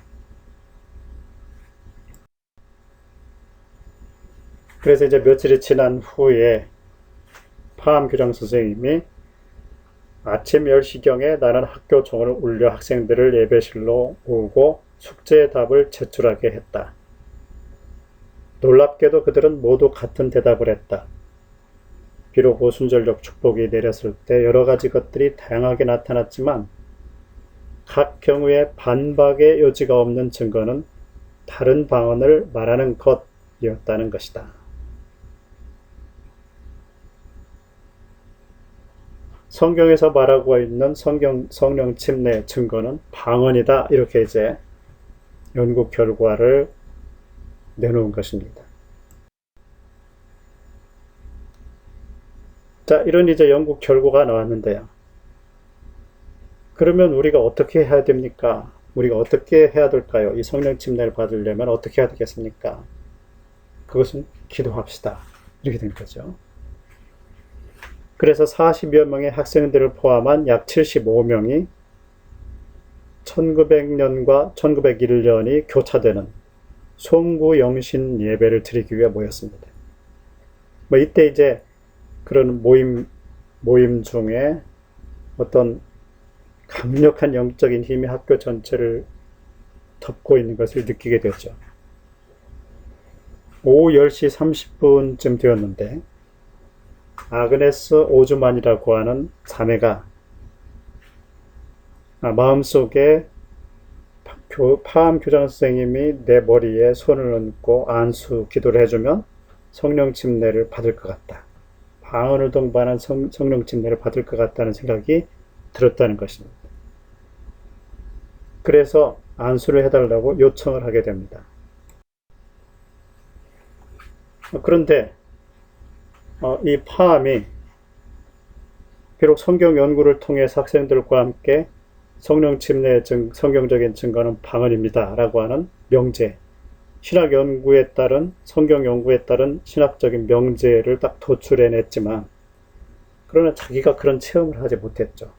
그래서 이제 며칠이 지난 후에 파암 교장 선생님이 아침 10시경에 나는 학교 종을 울려 학생들을 예배실로 오고 숙제의 답을 제출하게 했다. 놀랍게도 그들은 모두 같은 대답을 했다. 비록 오순절적 축복이 내렸을 때 여러 가지 것들이 다양하게 나타났지만 각 경우에 반박의 여지가 없는 증거는 다른 방언을 말하는 것이었다는 것이다. 성경에서 말하고 있는 성령 침례 증거는 방언이다. 이렇게 이제 연구 결과를 내놓은 것입니다. 자, 이런 이제 연구 결과가 나왔는데요. 그러면 우리가 어떻게 해야 됩니까? 우리가 어떻게 해야 될까요? 이 성령 침례를 받으려면 어떻게 해야 되겠습니까? 그것은 기도합시다. 이렇게 된 거죠. 그래서 40여 명의 학생들을 포함한 약 75명이 1900년과 1901년이 교차되는 송구 영신 예배를 드리기 위해 모였습니다. 이때 이제 그런 모임 중에 어떤 강력한 영적인 힘이 학교 전체를 덮고 있는 것을 느끼게 됐죠. 오후 10시 30분쯤 되었는데 아그네스 오즈만이라고 하는 자매가 마음속에 파암 교장 선생님이 내 머리에 손을 얹고 안수 기도를 해주면 성령 침례를 받을 것 같다. 방언을 동반한 성령 침례를 받을 것 같다는 생각이 들었다는 것입니다. 그래서 안수를 해달라고 요청을 하게 됩니다. 그런데 이 파암이 비록 성경 연구를 통해서 학생들과 함께 성령 침례의 성경적인 증거는 방언입니다 라고 하는 명제, 신학 연구에 따른 성경 연구에 따른 신학적인 명제를 딱 도출해냈지만 그러나 자기가 그런 체험을 하지 못했죠.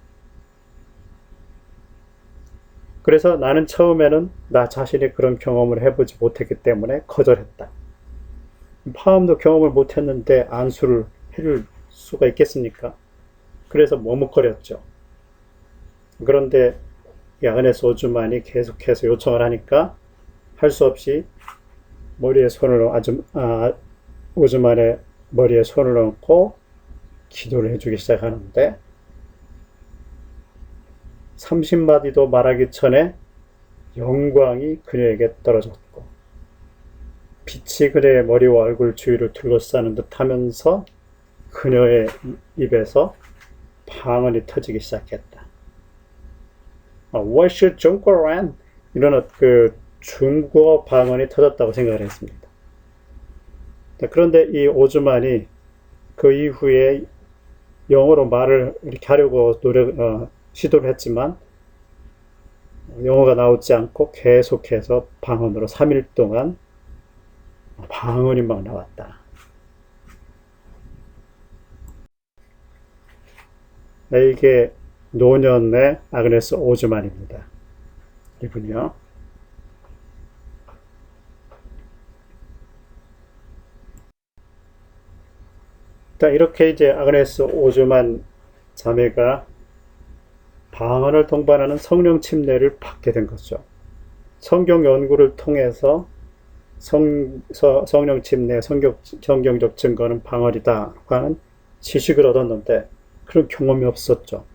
그래서 나는 처음에는 나 자신이 그런 경험을 해보지 못했기 때문에 거절했다. 파암도 경험을 못했는데 안수를 해줄 수가 있겠습니까? 그래서 머뭇거렸죠. 그런데 아그네스 오즈만이 계속해서 요청을 하니까 할 수 없이 오즈만의 머리에 손을 얹고 기도를 해주기 시작하는데 30마디도 말하기 전에 영광이 그녀에게 떨어졌고 빛이 그녀의 머리와 얼굴 주위를 둘러싸는 듯 하면서 그녀의 입에서 방언이 터지기 시작했다. 워시 중국어란 이런 그 중국어 방언이 터졌다고 생각을 했습니다. 그런데 이 오즈만이 그 이후에 영어로 말을 이렇게 하려고 시도를 했지만 영어가 나오지 않고 계속해서 방언으로 3일 동안 방언이 막 나왔다. 이게 노년의 아그네스 오즈만입니다. 이분이요. 이렇게 이제 아그네스 오즈만 자매가 방언을 동반하는 성령 침례를 받게 된 거죠. 성경 연구를 통해서 성령 침례, 성경적 증거는 방언이다 하는 지식을 얻었는데 그런 경험이 없었죠.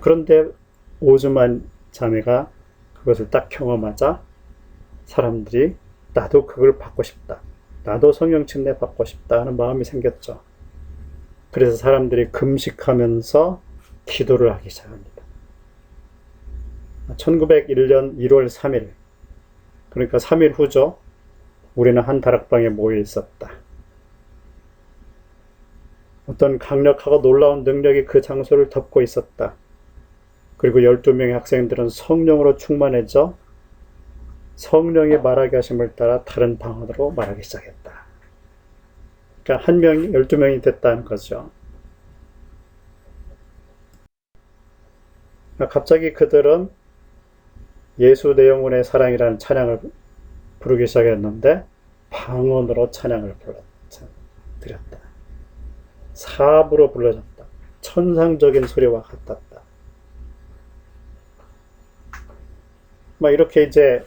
그런데 오즈만 자매가 그것을 딱 경험하자 사람들이 나도 그걸 받고 싶다. 나도 성령 침례 받고 싶다 하는 마음이 생겼죠. 그래서 사람들이 금식하면서 기도를 하기 시작합니다. 1901년 1월 3일, 그러니까 3일 후죠. 우리는 한 다락방에 모여 있었다. 어떤 강력하고 놀라운 능력이 그 장소를 덮고 있었다. 그리고 12명의 학생들은 성령으로 충만해져 성령이 말하게 하심을 따라 다른 방언으로 말하기 시작했다. 그러니까 한 명이 12명이 됐다는 거죠. 갑자기 그들은 예수 내 영혼의 사랑이라는 찬양을 부르기 시작했는데 방언으로 찬양을 드렸다. 사부로 불러졌다. 천상적인 소리와 같았다. 이렇게 이제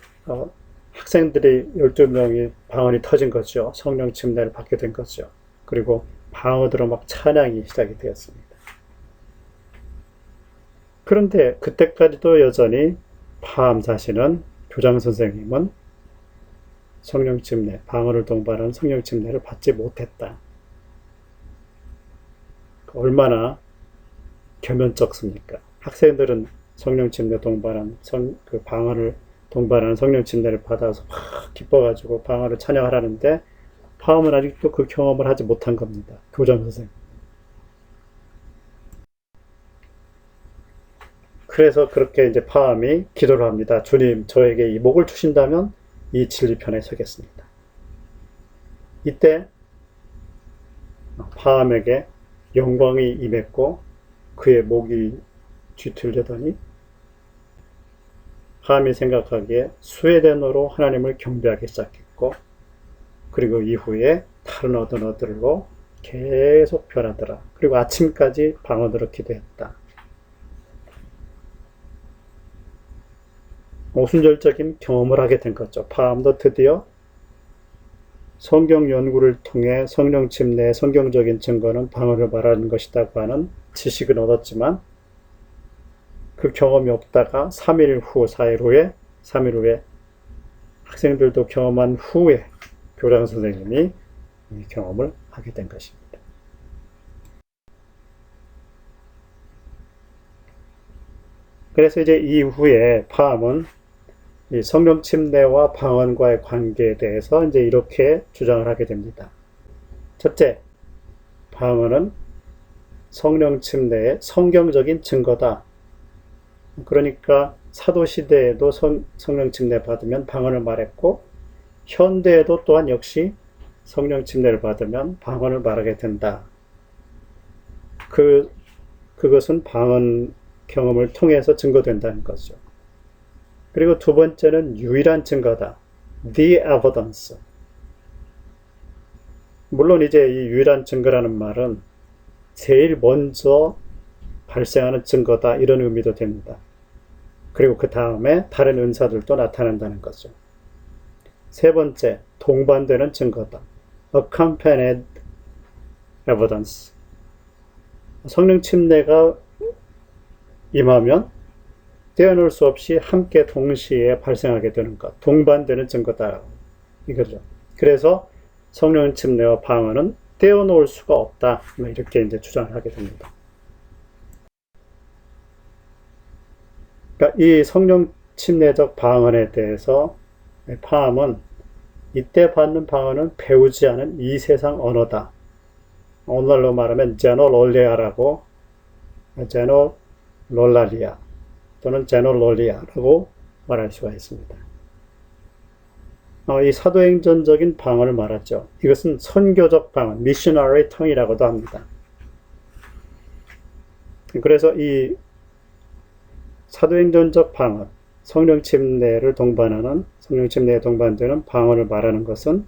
학생들이 12명이 방언이 터진 거죠. 성령 침례를 받게 된 거죠. 그리고 방언으로 막 찬양이 시작이 되었습니다. 그런데 그때까지도 여전히 파암 자신은, 교장 선생님은 성령 침례, 방언을 동반하는 성령 침례를 받지 못했다. 얼마나 겸연쩍습니까? 학생들은 성령 침례 동반한 그 방언을 동반하는 성령 침례를 받아서 막 기뻐가지고 방언을 찬양하라는데 파암은 아직도 그 경험을 하지 못한 겁니다. 교장 선생님. 그래서 그렇게 이제 파암이 기도를 합니다. 주님, 저에게 이 목을 주신다면 이 진리편에 서겠습니다. 이때 파암에게 영광이 임했고 그의 목이 뒤틀리더니 파암이 생각하기에 스웨덴어로 하나님을 경배하기 시작했고 그리고 이후에 다른 언어들로 계속 변하더라. 그리고 아침까지 방언으로 기도했다. 오순절적인 경험을 하게 된 거죠. 파암도 드디어 성경 연구를 통해 성령 침례의 성경적인 증거는 방언을 말하는 것이라고 하는 지식을 얻었지만 그 경험이 없다가 3일 후, 3일 후에 학생들도 경험한 후에 교장 선생님이 이 경험을 하게 된 것입니다. 그래서 이제 이후에 파암은 이 성령 침례와 방언과의 관계에 대해서 이제 이렇게 주장을 하게 됩니다. 첫째, 방언은 성령 침례의 성경적인 증거다. 그러니까 사도시대에도 성령 침례 받으면 방언을 말했고 현대에도 또한 역시 성령 침례를 받으면 방언을 말하게 된다. 그것은 방언 경험을 통해서 증거된다는 거죠. 그리고 두 번째는 유일한 증거다. The evidence. 물론 이제 이 유일한 증거라는 말은 제일 먼저 발생하는 증거다 이런 의미도 됩니다. 그리고 그 다음에 다른 은사들도 나타난다는 거죠. 세 번째, 동반되는 증거다. Accompanied evidence. 성령 침례가 임하면 떼어놓을 수 없이 함께 동시에 발생하게 되는 것, 동반되는 증거다 이거죠. 그래서 성령 침례와 방언은 떼어놓을 수가 없다 이렇게 이제 주장을 하게 됩니다. 그러니까 이 성령 침례적 방언에 대해서 파암은 이때 받는 방언은 배우지 않은 이 세상 언어다. 오늘날로 말하면 제노롤리아라고, 제노롤라리아 또는 제노롤리아라고 말할 수가 있습니다. 이 사도행전적인 방언을 말하죠. 이것은 선교적 방언, 미셔너리 텅이라고도 합니다. 그래서 이 사도행전적 방언, 성령 침례에 동반되는 방언을 말하는 것은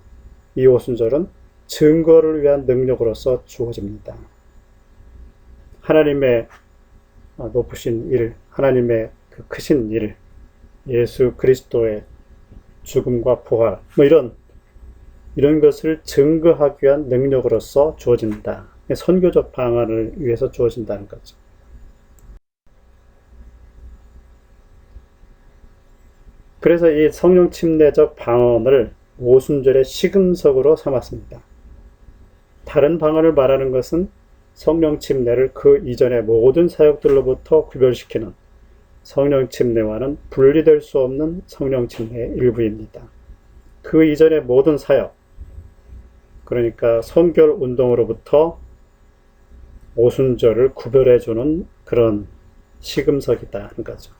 이 오순절은 증거를 위한 능력으로서 주어집니다. 하나님의 높으신 일, 하나님의 그 크신 일, 예수 그리스도의 죽음과 부활, 이런 것을 증거하기 위한 능력으로서 주어진다. 선교적 방안을 위해서 주어진다는 거죠. 그래서 이 성령 침례적 방언을 오순절의 시금석으로 삼았습니다. 다른 방언을 말하는 것은 성령 침례를 그 이전의 모든 사역들로부터 구별시키는 성령 침례와는 분리될 수 없는 성령 침례의 일부입니다. 그 이전의 모든 사역, 그러니까 성결 운동으로부터 오순절을 구별해주는 그런 시금석이다 하는 거죠.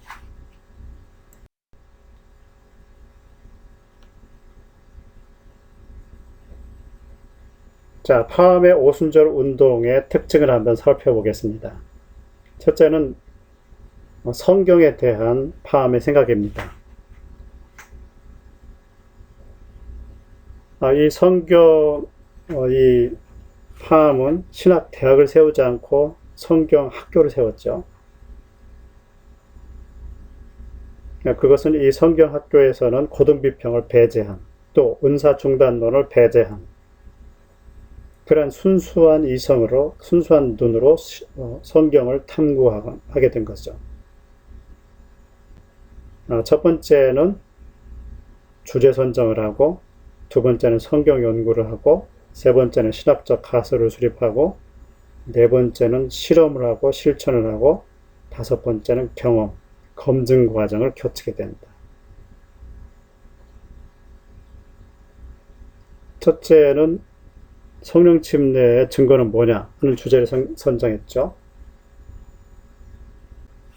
자, 파암의 오순절 운동의 특징을 한번 살펴보겠습니다. 첫째는 성경에 대한 파암의 생각입니다. 이 파암은 신학 대학을 세우지 않고 성경 학교를 세웠죠. 그것은 이 성경 학교에서는 고등비평을 배제한, 또 은사중단론을 배제한 그런 순수한 이성으로, 순수한 눈으로 성경을 탐구하게 된 거죠. 첫 번째는 주제 선정을 하고, 두 번째는 성경 연구를 하고, 세 번째는 신학적 가설을 수립하고, 네 번째는 실험을 하고 실천을 하고, 다섯 번째는 경험, 검증 과정을 거치게 된다. 첫째는 성령 침례의 증거는 뭐냐 하는 주제를 선정했죠.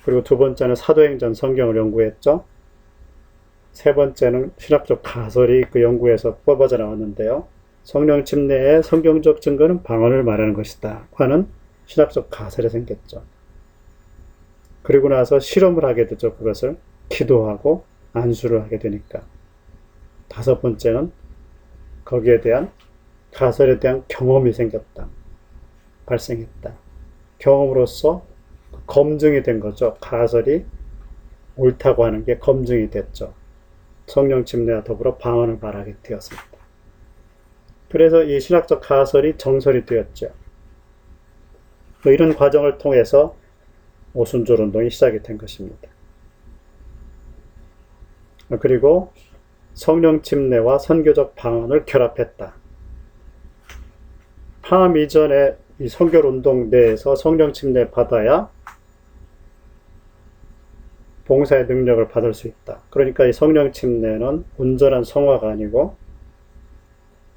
그리고 두 번째는 사도행전 성경을 연구했죠. 세 번째는 신학적 가설이 그 연구에서 뽑아져 나왔는데요. 성령 침례의 성경적 증거는 방언을 말하는 것이다 하는 신학적 가설이 생겼죠. 그리고 나서 실험을 하게 되죠. 그것을 기도하고 안수를 하게 되니까. 다섯 번째는 거기에 대한 가설에 대한 경험이 생겼다. 발생했다. 경험으로써 검증이 된 거죠. 가설이 옳다고 하는 게 검증이 됐죠. 성령 침례와 더불어 방언을 말하게 되었습니다. 그래서 이 신학적 가설이 정설이 되었죠. 이런 과정을 통해서 오순절 운동이 시작이 된 것입니다. 그리고 성령 침례와 선교적 방언을 결합했다. 파암 이전에 이 성결 운동 내에서 성령 침례 받아야 봉사의 능력을 받을 수 있다. 그러니까 이 성령 침례는 온전한 성화가 아니고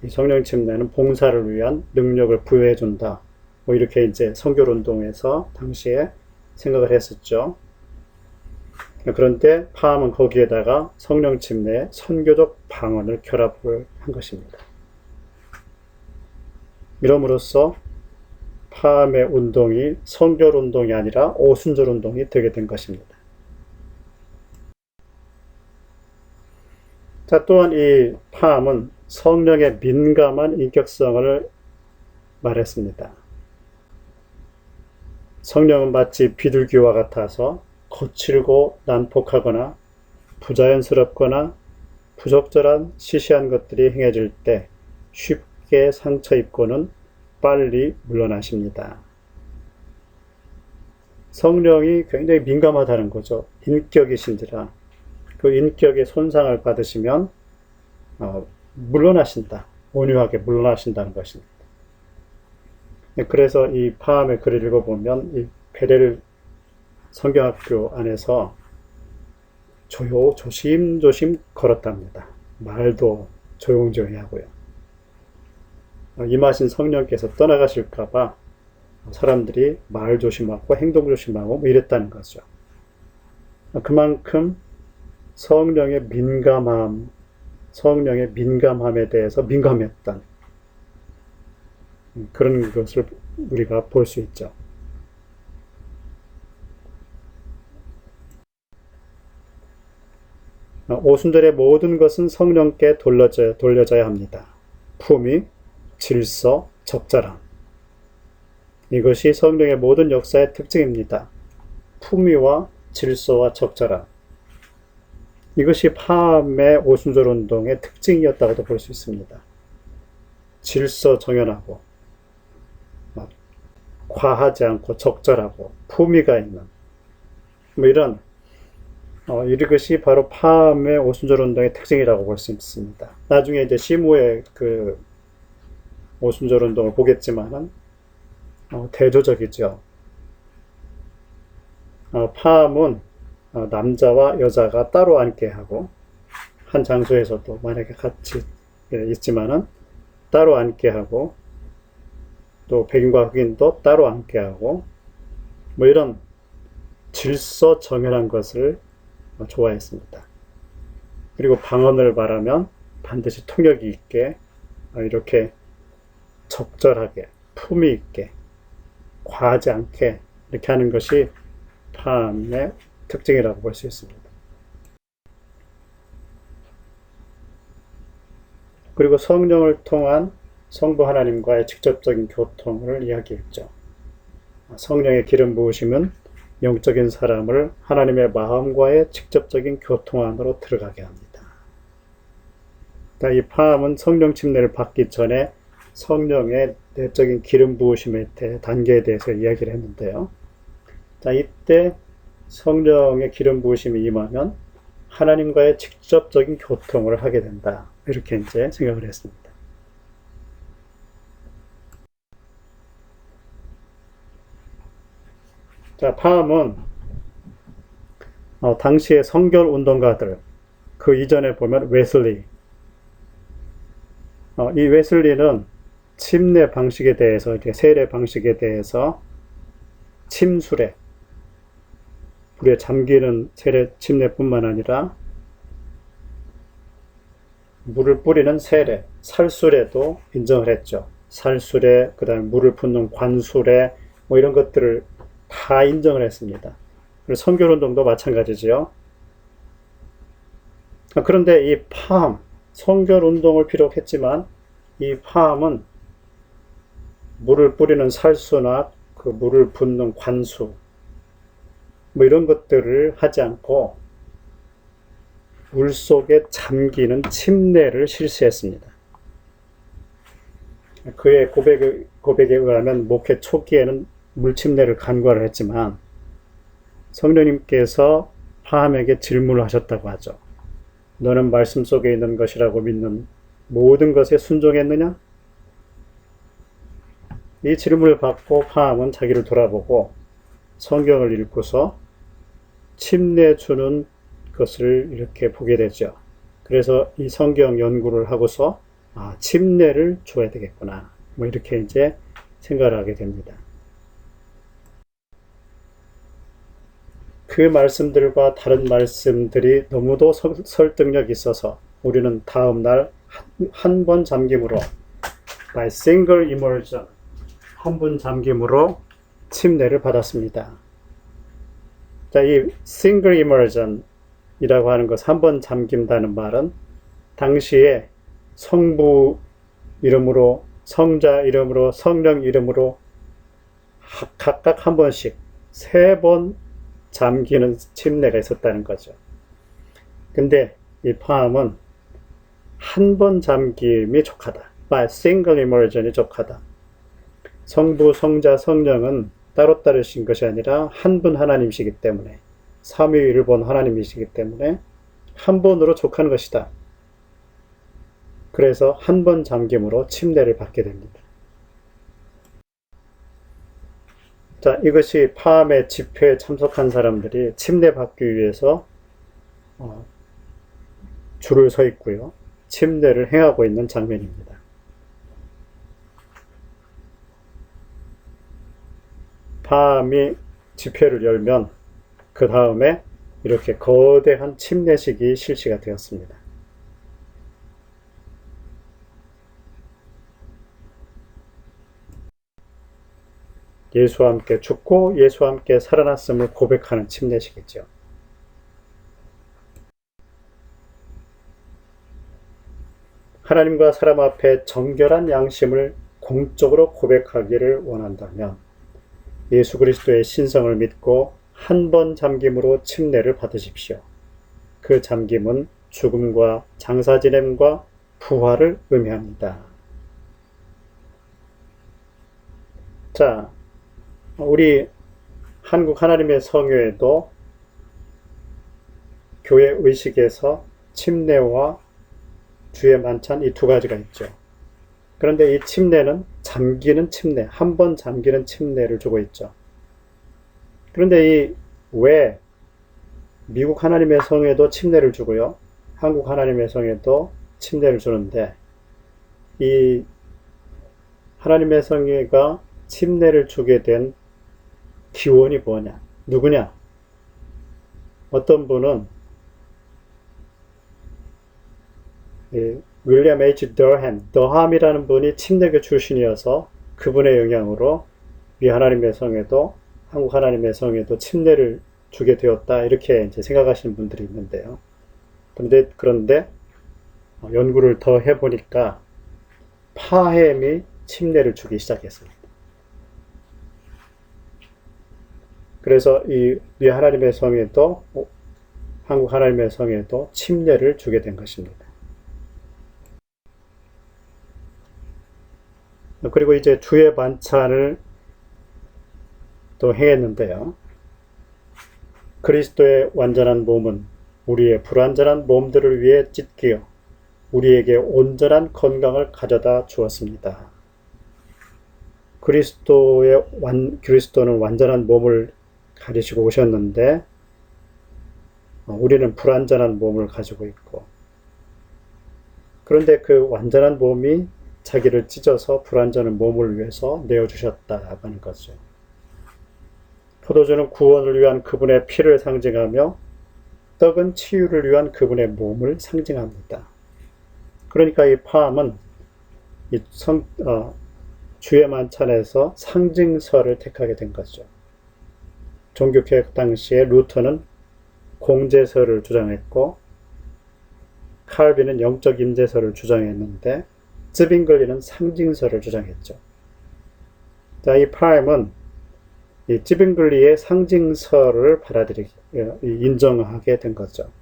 이 성령 침례는 봉사를 위한 능력을 부여해 준다. 이렇게 이제 성결 운동에서 당시에 생각을 했었죠. 그런데 파암은 거기에다가 성령 침례의 선교적 방언을 결합을 한 것입니다. 이럼으로써 파암의 운동이 성결 운동이 아니라 오순절 운동이 되게 된 것입니다. 자, 또한 이 파암은 성령의 민감한 인격성을 말했습니다. 성령은 마치 비둘기와 같아서 거칠고 난폭하거나 부자연스럽거나 부적절한 시시한 것들이 행해질 때 쉽게 상처 입고는 빨리 물러나십니다. 성령이 굉장히 민감하다는 거죠. 인격이신지라 그 인격의 손상을 받으시면 물러나신다. 온유하게 물러나신다는 것입니다. 그래서 이 파암의 글을 읽어보면 이 베렐 성경학교 안에서 조심조심 걸었답니다. 말도 조용조용히 하고요. 임하신 성령께서 떠나가실까봐 사람들이 말 조심하고 행동 조심하고 이랬다는 거죠. 그만큼 성령의 민감함에 대해서 민감했던 그런 것을 우리가 볼 수 있죠. 오순절의 모든 것은 성령께 돌려져야 합니다. 품위, 질서, 적절함. 이것이 성령의 모든 역사의 특징입니다. 품위와 질서와 적절함. 이것이 파암의 오순절 운동의 특징이었다고도 볼 수 있습니다. 질서 정연하고 과하지 않고 적절하고 품위가 있는 이런 이것이 바로 파암의 오순절 운동의 특징이라고 볼 수 있습니다. 나중에 이제 시무의 그 오순절 운동을 보겠지만은 대조적이죠. 파암은 남자와 여자가 따로 앉게 하고 한 장소에서도 만약에 같이 있지만은 따로 앉게 하고 또 백인과 흑인도 따로 앉게 하고 이런 질서 정연한 것을 좋아했습니다. 그리고 방언을 말하면 반드시 통역이 있게 이렇게 적절하게 품위 있게 과하지 않게 이렇게 하는 것이 파암의 특징이라고 볼 수 있습니다. 그리고 성령을 통한 성부 하나님과의 직접적인 교통을 이야기했죠. 성령의 기름 부으심은 영적인 사람을 하나님의 마음과의 직접적인 교통 안으로 들어가게 합니다. 이 파암은 성령 침례를 받기 전에 성령의 내적인 기름 부으심의 단계에 대해서 이야기를 했는데요. 이때 성령의 기름 부으심이 임하면 하나님과의 직접적인 교통을 하게 된다. 이렇게 이제 생각을 했습니다. 파암은 당시의 성결 운동가들, 그 이전에 보면 웨슬리, 이 웨슬리는 침례 방식에 대해서, 세례 방식에 대해서 침수례, 불에 잠기는 세례 침례뿐만 아니라 물을 뿌리는 세례, 살수례도 인정을 했죠. 살수례, 그 다음에 물을 붓는 관수례, 이런 것들을 다 인정을 했습니다. 그리고 성결운동도 마찬가지지요. 그런데 이 파암, 성결운동을 비록 했지만 이 파암은 물을 뿌리는 살수나 그 물을 붓는 관수 이런 것들을 하지 않고 물 속에 잠기는 침례를 실시했습니다. 그의 고백에 의하면 목회 초기에는 물침례를 간과를 했지만 성령님께서 파암에게 질문을 하셨다고 하죠. 너는 말씀 속에 있는 것이라고 믿는 모든 것에 순종했느냐? 이 질문을 받고 파암은 자기를 돌아보고 성경을 읽고서 침례 주는 것을 이렇게 보게 되죠. 그래서 이 성경 연구를 하고서 침례를 줘야 되겠구나. 이렇게 이제 생각을 하게 됩니다. 그 말씀들과 다른 말씀들이 너무도 설득력이 있어서 우리는 다음 날 한 번 잠김으로 by single immersion 한 번 잠김으로 침례를 받았습니다. 이 single immersion 이라고 하는 것, 한 번 잠긴다는 말은 당시에 성부 이름으로, 성자 이름으로, 성령 이름으로 각각 한 번씩 3번 잠기는 침례가 있었다는 거죠. 근데 이 파암은 한 번 잠김이 족하다. by single immersion이 족하다. 성부, 성자, 성령은 따로따로신 것이 아니라 한 분 하나님이시기 때문에 삼위일본 하나님이시기 때문에 한 번으로 족한 것이다. 그래서 한 번 잠김으로 침례를 받게 됩니다. 이것이 파암의 집회에 참석한 사람들이 침례 받기 위해서 줄을 서 있고요. 침례를 행하고 있는 장면입니다. 파암이 집회를 열면 그 다음에 이렇게 거대한 침례식이 실시가 되었습니다. 예수와 함께 죽고 예수와 함께 살아났음을 고백하는 침례식이죠. 하나님과 사람 앞에 정결한 양심을 공적으로 고백하기를 원한다면 예수 그리스도의 신성을 믿고 한 번 잠김으로 침례를 받으십시오. 그 잠김은 죽음과 장사 지냄과 부활을 의미합니다. 자, 우리 한국 하나님의 성교에도 교회 의식에서 침례와 주의 만찬 이 두 가지가 있죠. 그런데 이 침례는 잠기는 침례, 한 번 잠기는 침례를 주고 있죠. 그런데 왜 미국 하나님의 성에도 침례를 주고요, 한국 하나님의 성에도 침례를 주는데, 이 하나님의 성회가 침례를 주게 된 기원이 뭐냐, 누구냐? 어떤 분은 윌리엄 H. 더함이라는 분이 침례교 출신이어서 그분의 영향으로 미 하나님의 성에도 한국 하나님의 성에도 침례를 주게 되었다, 이렇게 이제 생각하시는 분들이 있는데요. 그런데 연구를 더 해보니까 파햄이 침례를 주기 시작했습니다. 그래서 이 미 하나님의 성에도 한국 하나님의 성에도 침례를 주게 된 것입니다. 그리고 이제 주의 만찬을 또 행했는데요. 그리스도의 완전한 몸은 우리의 불완전한 몸들을 위해 찢기어 우리에게 온전한 건강을 가져다 주었습니다. 그리스도는 완전한 몸을 가지시고 오셨는데, 우리는 불완전한 몸을 가지고 있고, 그런데 그 완전한 몸이 자기를 찢어서 불완전한 몸을 위해서 내어주셨다고 하는 거죠. 포도주는 구원을 위한 그분의 피를 상징하며 떡은 치유를 위한 그분의 몸을 상징합니다. 그러니까 이 파함은 주의 만찬에서 상징서를 택하게 된 거죠. 종교개혁 당시에 루터는 공제서를 주장했고, 칼빈은 영적 임재서를 주장했는데, 쯔빙글리는 상징서를 주장했죠. 자, 이 파함은 이 쯔빙글리의 상징서를 인정하게 된 거죠.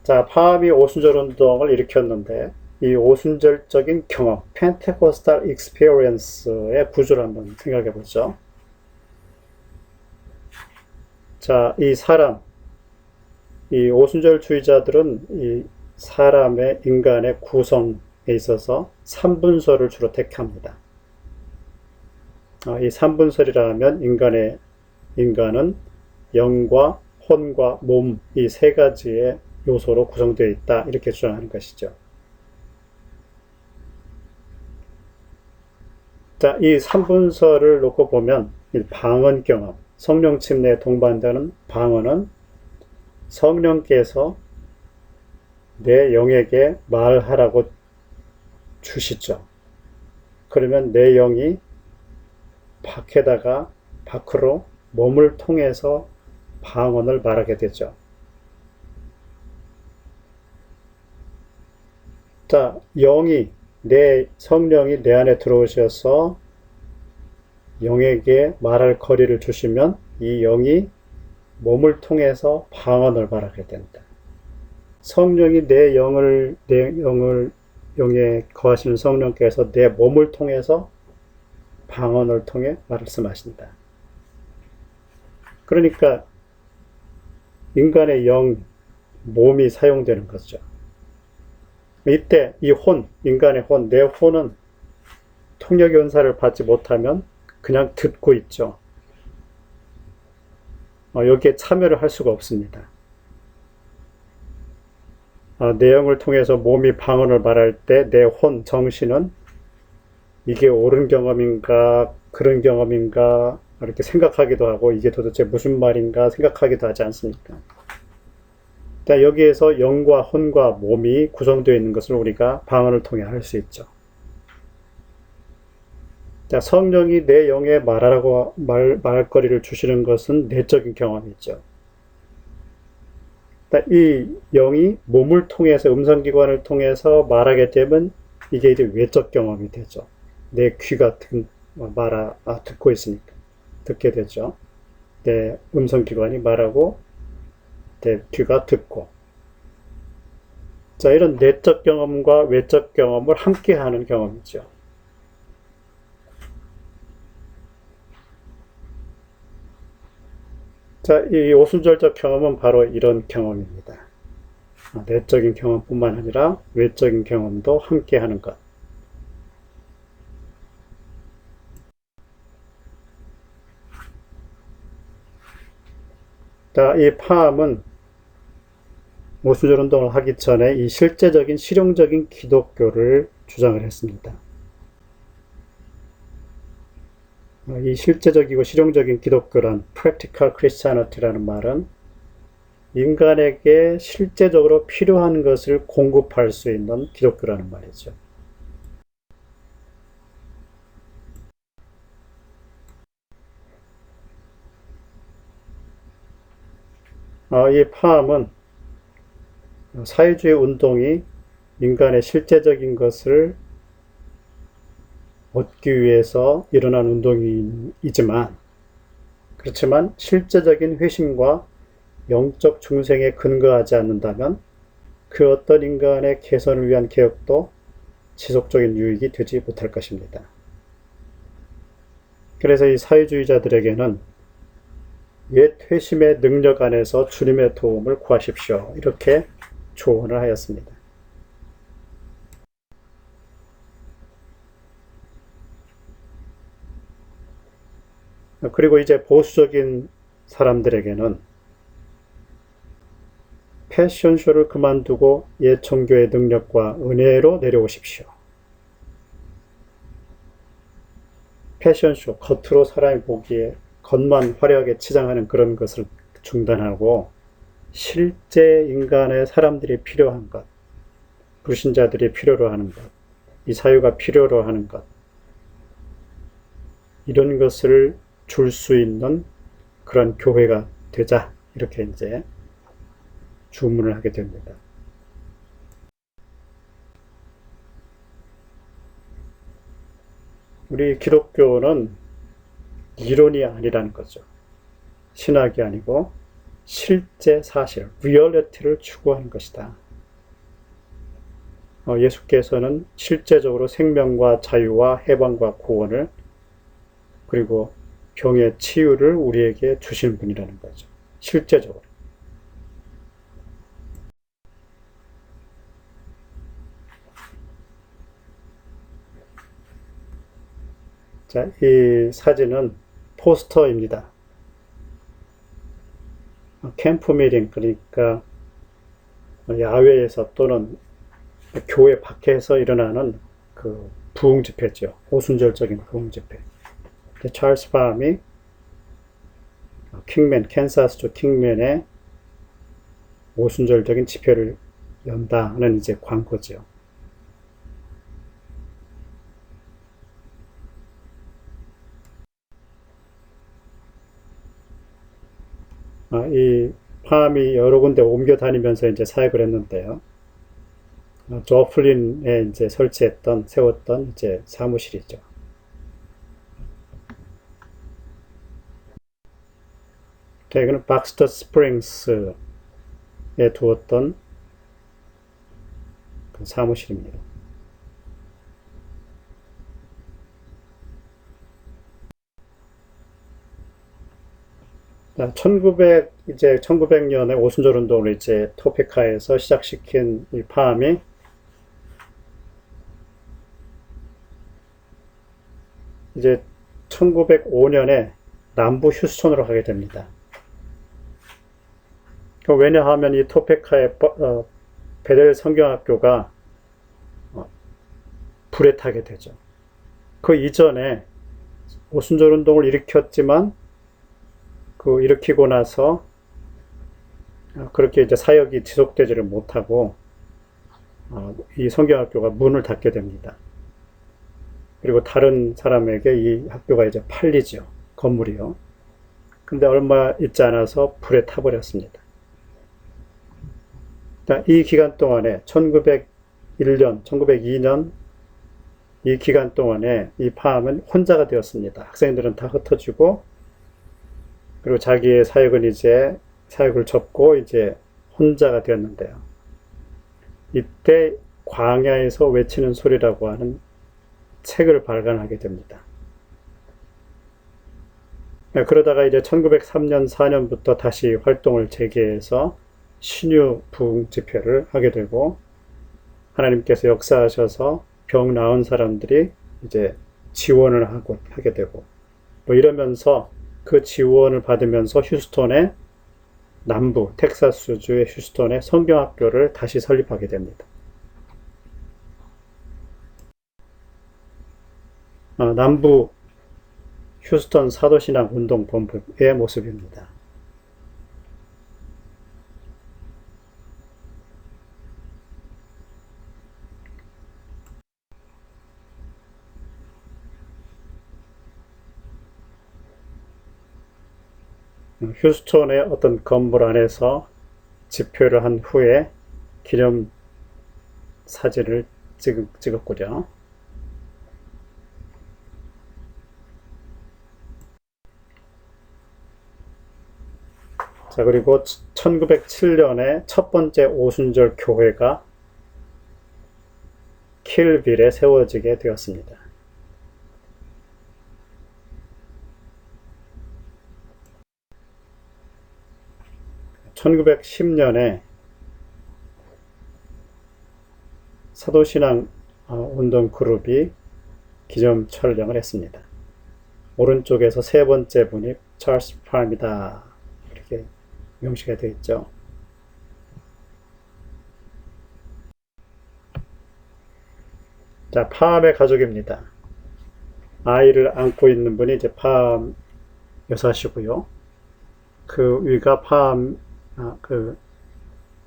자, 파함이 오순절 운동을 일으켰는데, 이 오순절적인 경험, 펜테코스탈 익스피리언스의 구조를 한번 생각해 보죠. 자, 이 오순절주의자들은 이 인간의 구성에 있어서 3분설을 주로 택합니다. 이 3분설이라 하면 인간은 영과 혼과 몸, 이 세 가지의 요소로 구성되어 있다, 이렇게 주장하는 것이죠. 자, 이 3분설을 놓고 보면 방언 경험, 성령 침례에 동반되는 방언은 성령께서 내 영에게 말하라고 주시죠. 그러면 내 영이 밖으로 몸을 통해서 방언을 말하게 되죠. 자, 성령이 내 안에 들어오셔서 영에게 말할 거리를 주시면 이 영이 몸을 통해서 방언을 말하게 된다. 성령이 영에 거하시는 성령께서 내 몸을 통해서 방언을 통해 말씀하신다. 그러니까 인간의 몸이 사용되는 거죠. 이때 인간의 내 혼은 통역 연사를 받지 못하면 그냥 듣고 있죠. 여기에 참여를 할 수가 없습니다. 내 영을 통해서 몸이 방언을 말할 때 내 정신은 이게 옳은 경험인가 그런 경험인가 이렇게 생각하기도 하고, 이게 도대체 무슨 말인가 생각하기도 하지 않습니까? 자, 여기에서 영과 혼과 몸이 구성되어 있는 것을 우리가 방언을 통해 알 수 있죠. 자, 성령이 내 영에 말하라고 말거리를 주시는 것은 내적인 경험이죠. 자, 이 영이 몸을 통해서, 음성기관을 통해서 말하게 되면 이게 이제 외적 경험이 되죠. 내 귀가 듣고 있으니까 듣게 되죠. 내 음성기관이 말하고 내 귀가 듣고. 자, 이런 내적 경험과 외적 경험을 함께 하는 경험이죠. 자, 이 오순절적 경험은 바로 이런 경험입니다. 내적인 경험뿐만 아니라 외적인 경험도 함께 하는 것. 자, 이 파암은 오순절 운동을 하기 전에 이 실제적인 실용적인 기독교를 주장을 했습니다. 이 실제적이고 실용적인 기독교란 practical Christianity라는 말은 인간에게 실제적으로 필요한 것을 공급할 수 있는 기독교라는 말이죠. 이 파암은 사회주의 운동이 인간의 실제적인 것을 얻기 위해서 일어난 운동이지만, 그렇지만 실제적인 회심과 영적 중생에 근거하지 않는다면 그 어떤 인간의 개선을 위한 개혁도 지속적인 유익이 되지 못할 것입니다. 그래서 이 사회주의자들에게는 옛 회심의 능력 안에서 주님의 도움을 구하십시오. 이렇게 조언을 하였습니다. 그리고 이제 보수적인 사람들에게는 패션쇼를 그만두고 옛 종교의 능력과 은혜로 내려오십시오. 패션쇼, 겉으로 사람이 보기에 겉만 화려하게 치장하는 그런 것을 중단하고 실제 인간의 사람들이 필요한 것, 불신자들이 필요로 하는 것, 이 사유가 필요로 하는 것, 이런 것을 줄 수 있는 그런 교회가 되자, 이렇게 이제 주문을 하게 됩니다. 우리 기독교는 이론이 아니라는 거죠. 신학이 아니고 실제 사실, 리얼리티를 추구하는 것이다. 예수께서는 실제적으로 생명과 자유와 해방과 구원을, 그리고 병의 치유를 우리에게 주신 분이라는 거죠. 실제적으로. 자, 이 사진은 포스터입니다. 캠프 미팅, 그러니까 야외에서 또는 교회 밖에서 일어나는 그 부흥 집회죠. 오순절적인 부흥 집회. 찰스 팜이 킹맨, 캔사스주 킹맨의 오순절적인 집회를 연다는 이제 광고죠. 이 팜이 여러 군데 옮겨 다니면서 이제 사역을 했는데요. 조플린에 이제 세웠던 이제 사무실이죠. 이거는 박스터 스프링스에 두었던 그 사무실입니다. 자, 1900년에 오순절 운동을 이제 토피카에서 시작시킨 이 팜이 이제 1905년에 남부 휴스턴으로 가게 됩니다. 왜냐하면 이 토페카의 베델 성경학교가 불에 타게 되죠. 그 이전에 오순절 운동을 일으켰지만 일으키고 나서 그렇게 이제 사역이 지속되지를 못하고 이 성경학교가 문을 닫게 됩니다. 그리고 다른 사람에게 이 학교가 이제 팔리죠. 건물이요. 근데 얼마 있지 않아서 불에 타버렸습니다. 이 기간 동안에 1901년, 1902년 이 기간 동안에 이 팜은 혼자가 되었습니다. 학생들은 다 흩어지고, 그리고 자기의 사역을 접고 이제 혼자가 되었는데요. 이때 광야에서 외치는 소리라고 하는 책을 발간하게 됩니다. 그러다가 이제 1903년 4년부터 다시 활동을 재개해서 신유 부흥 집회를 하게 되고, 하나님께서 역사하셔서 병 나은 사람들이 이제 지원을 하게 되고, 뭐 이러면서 그 지원을 받으면서 휴스턴의 남부 텍사스주의 휴스턴의 성경학교를 다시 설립하게 됩니다. 남부 휴스턴 사도신앙 운동본부의 모습입니다. 휴스턴의 어떤 건물 안에서 집회를 한 후에 기념 사진을 찍었고요. 자, 그리고 1907년에 첫 번째 오순절 교회가 킬빌에 세워지게 되었습니다. 1910년에 사도신앙 운동 그룹이 기념 촬영을 했습니다. 오른쪽에서 세 번째 분이 찰스 팜이다, 이렇게 명시가 되어 있죠. 자, 팜의 가족입니다. 아이를 안고 있는 분이 이제 팜 여사시고요. 그 위가 팜 그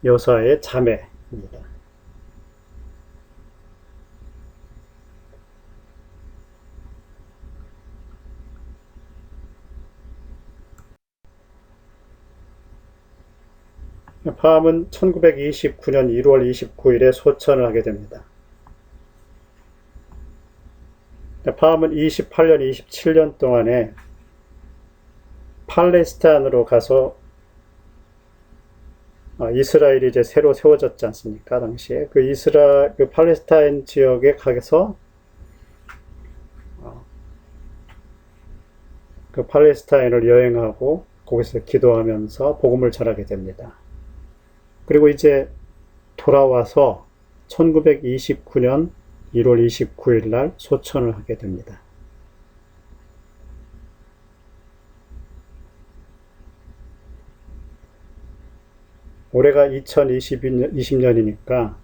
여사의 자매입니다. 팜은 1929년 1월 29일에 소천을 하게 됩니다. 팜은 28년, 27년 동안에 팔레스타인으로 가서 이스라엘이 이제 새로 세워졌지 않습니까? 당시에 그 팔레스타인 지역에 가서 그 팔레스타인을 여행하고 거기서 기도하면서 복음을 전하게 됩니다. 그리고 이제 돌아와서 1929년 1월 29일 날 소천을 하게 됩니다. 올해가 2020년이니까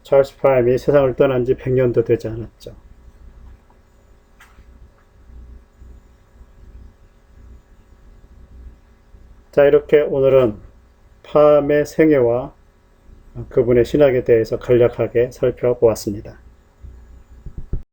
찰스 팜이 세상을 떠난 지 100년도 되지 않았죠. 자, 이렇게 오늘은 팜의 생애와 그분의 신학에 대해서 간략하게 살펴보았습니다.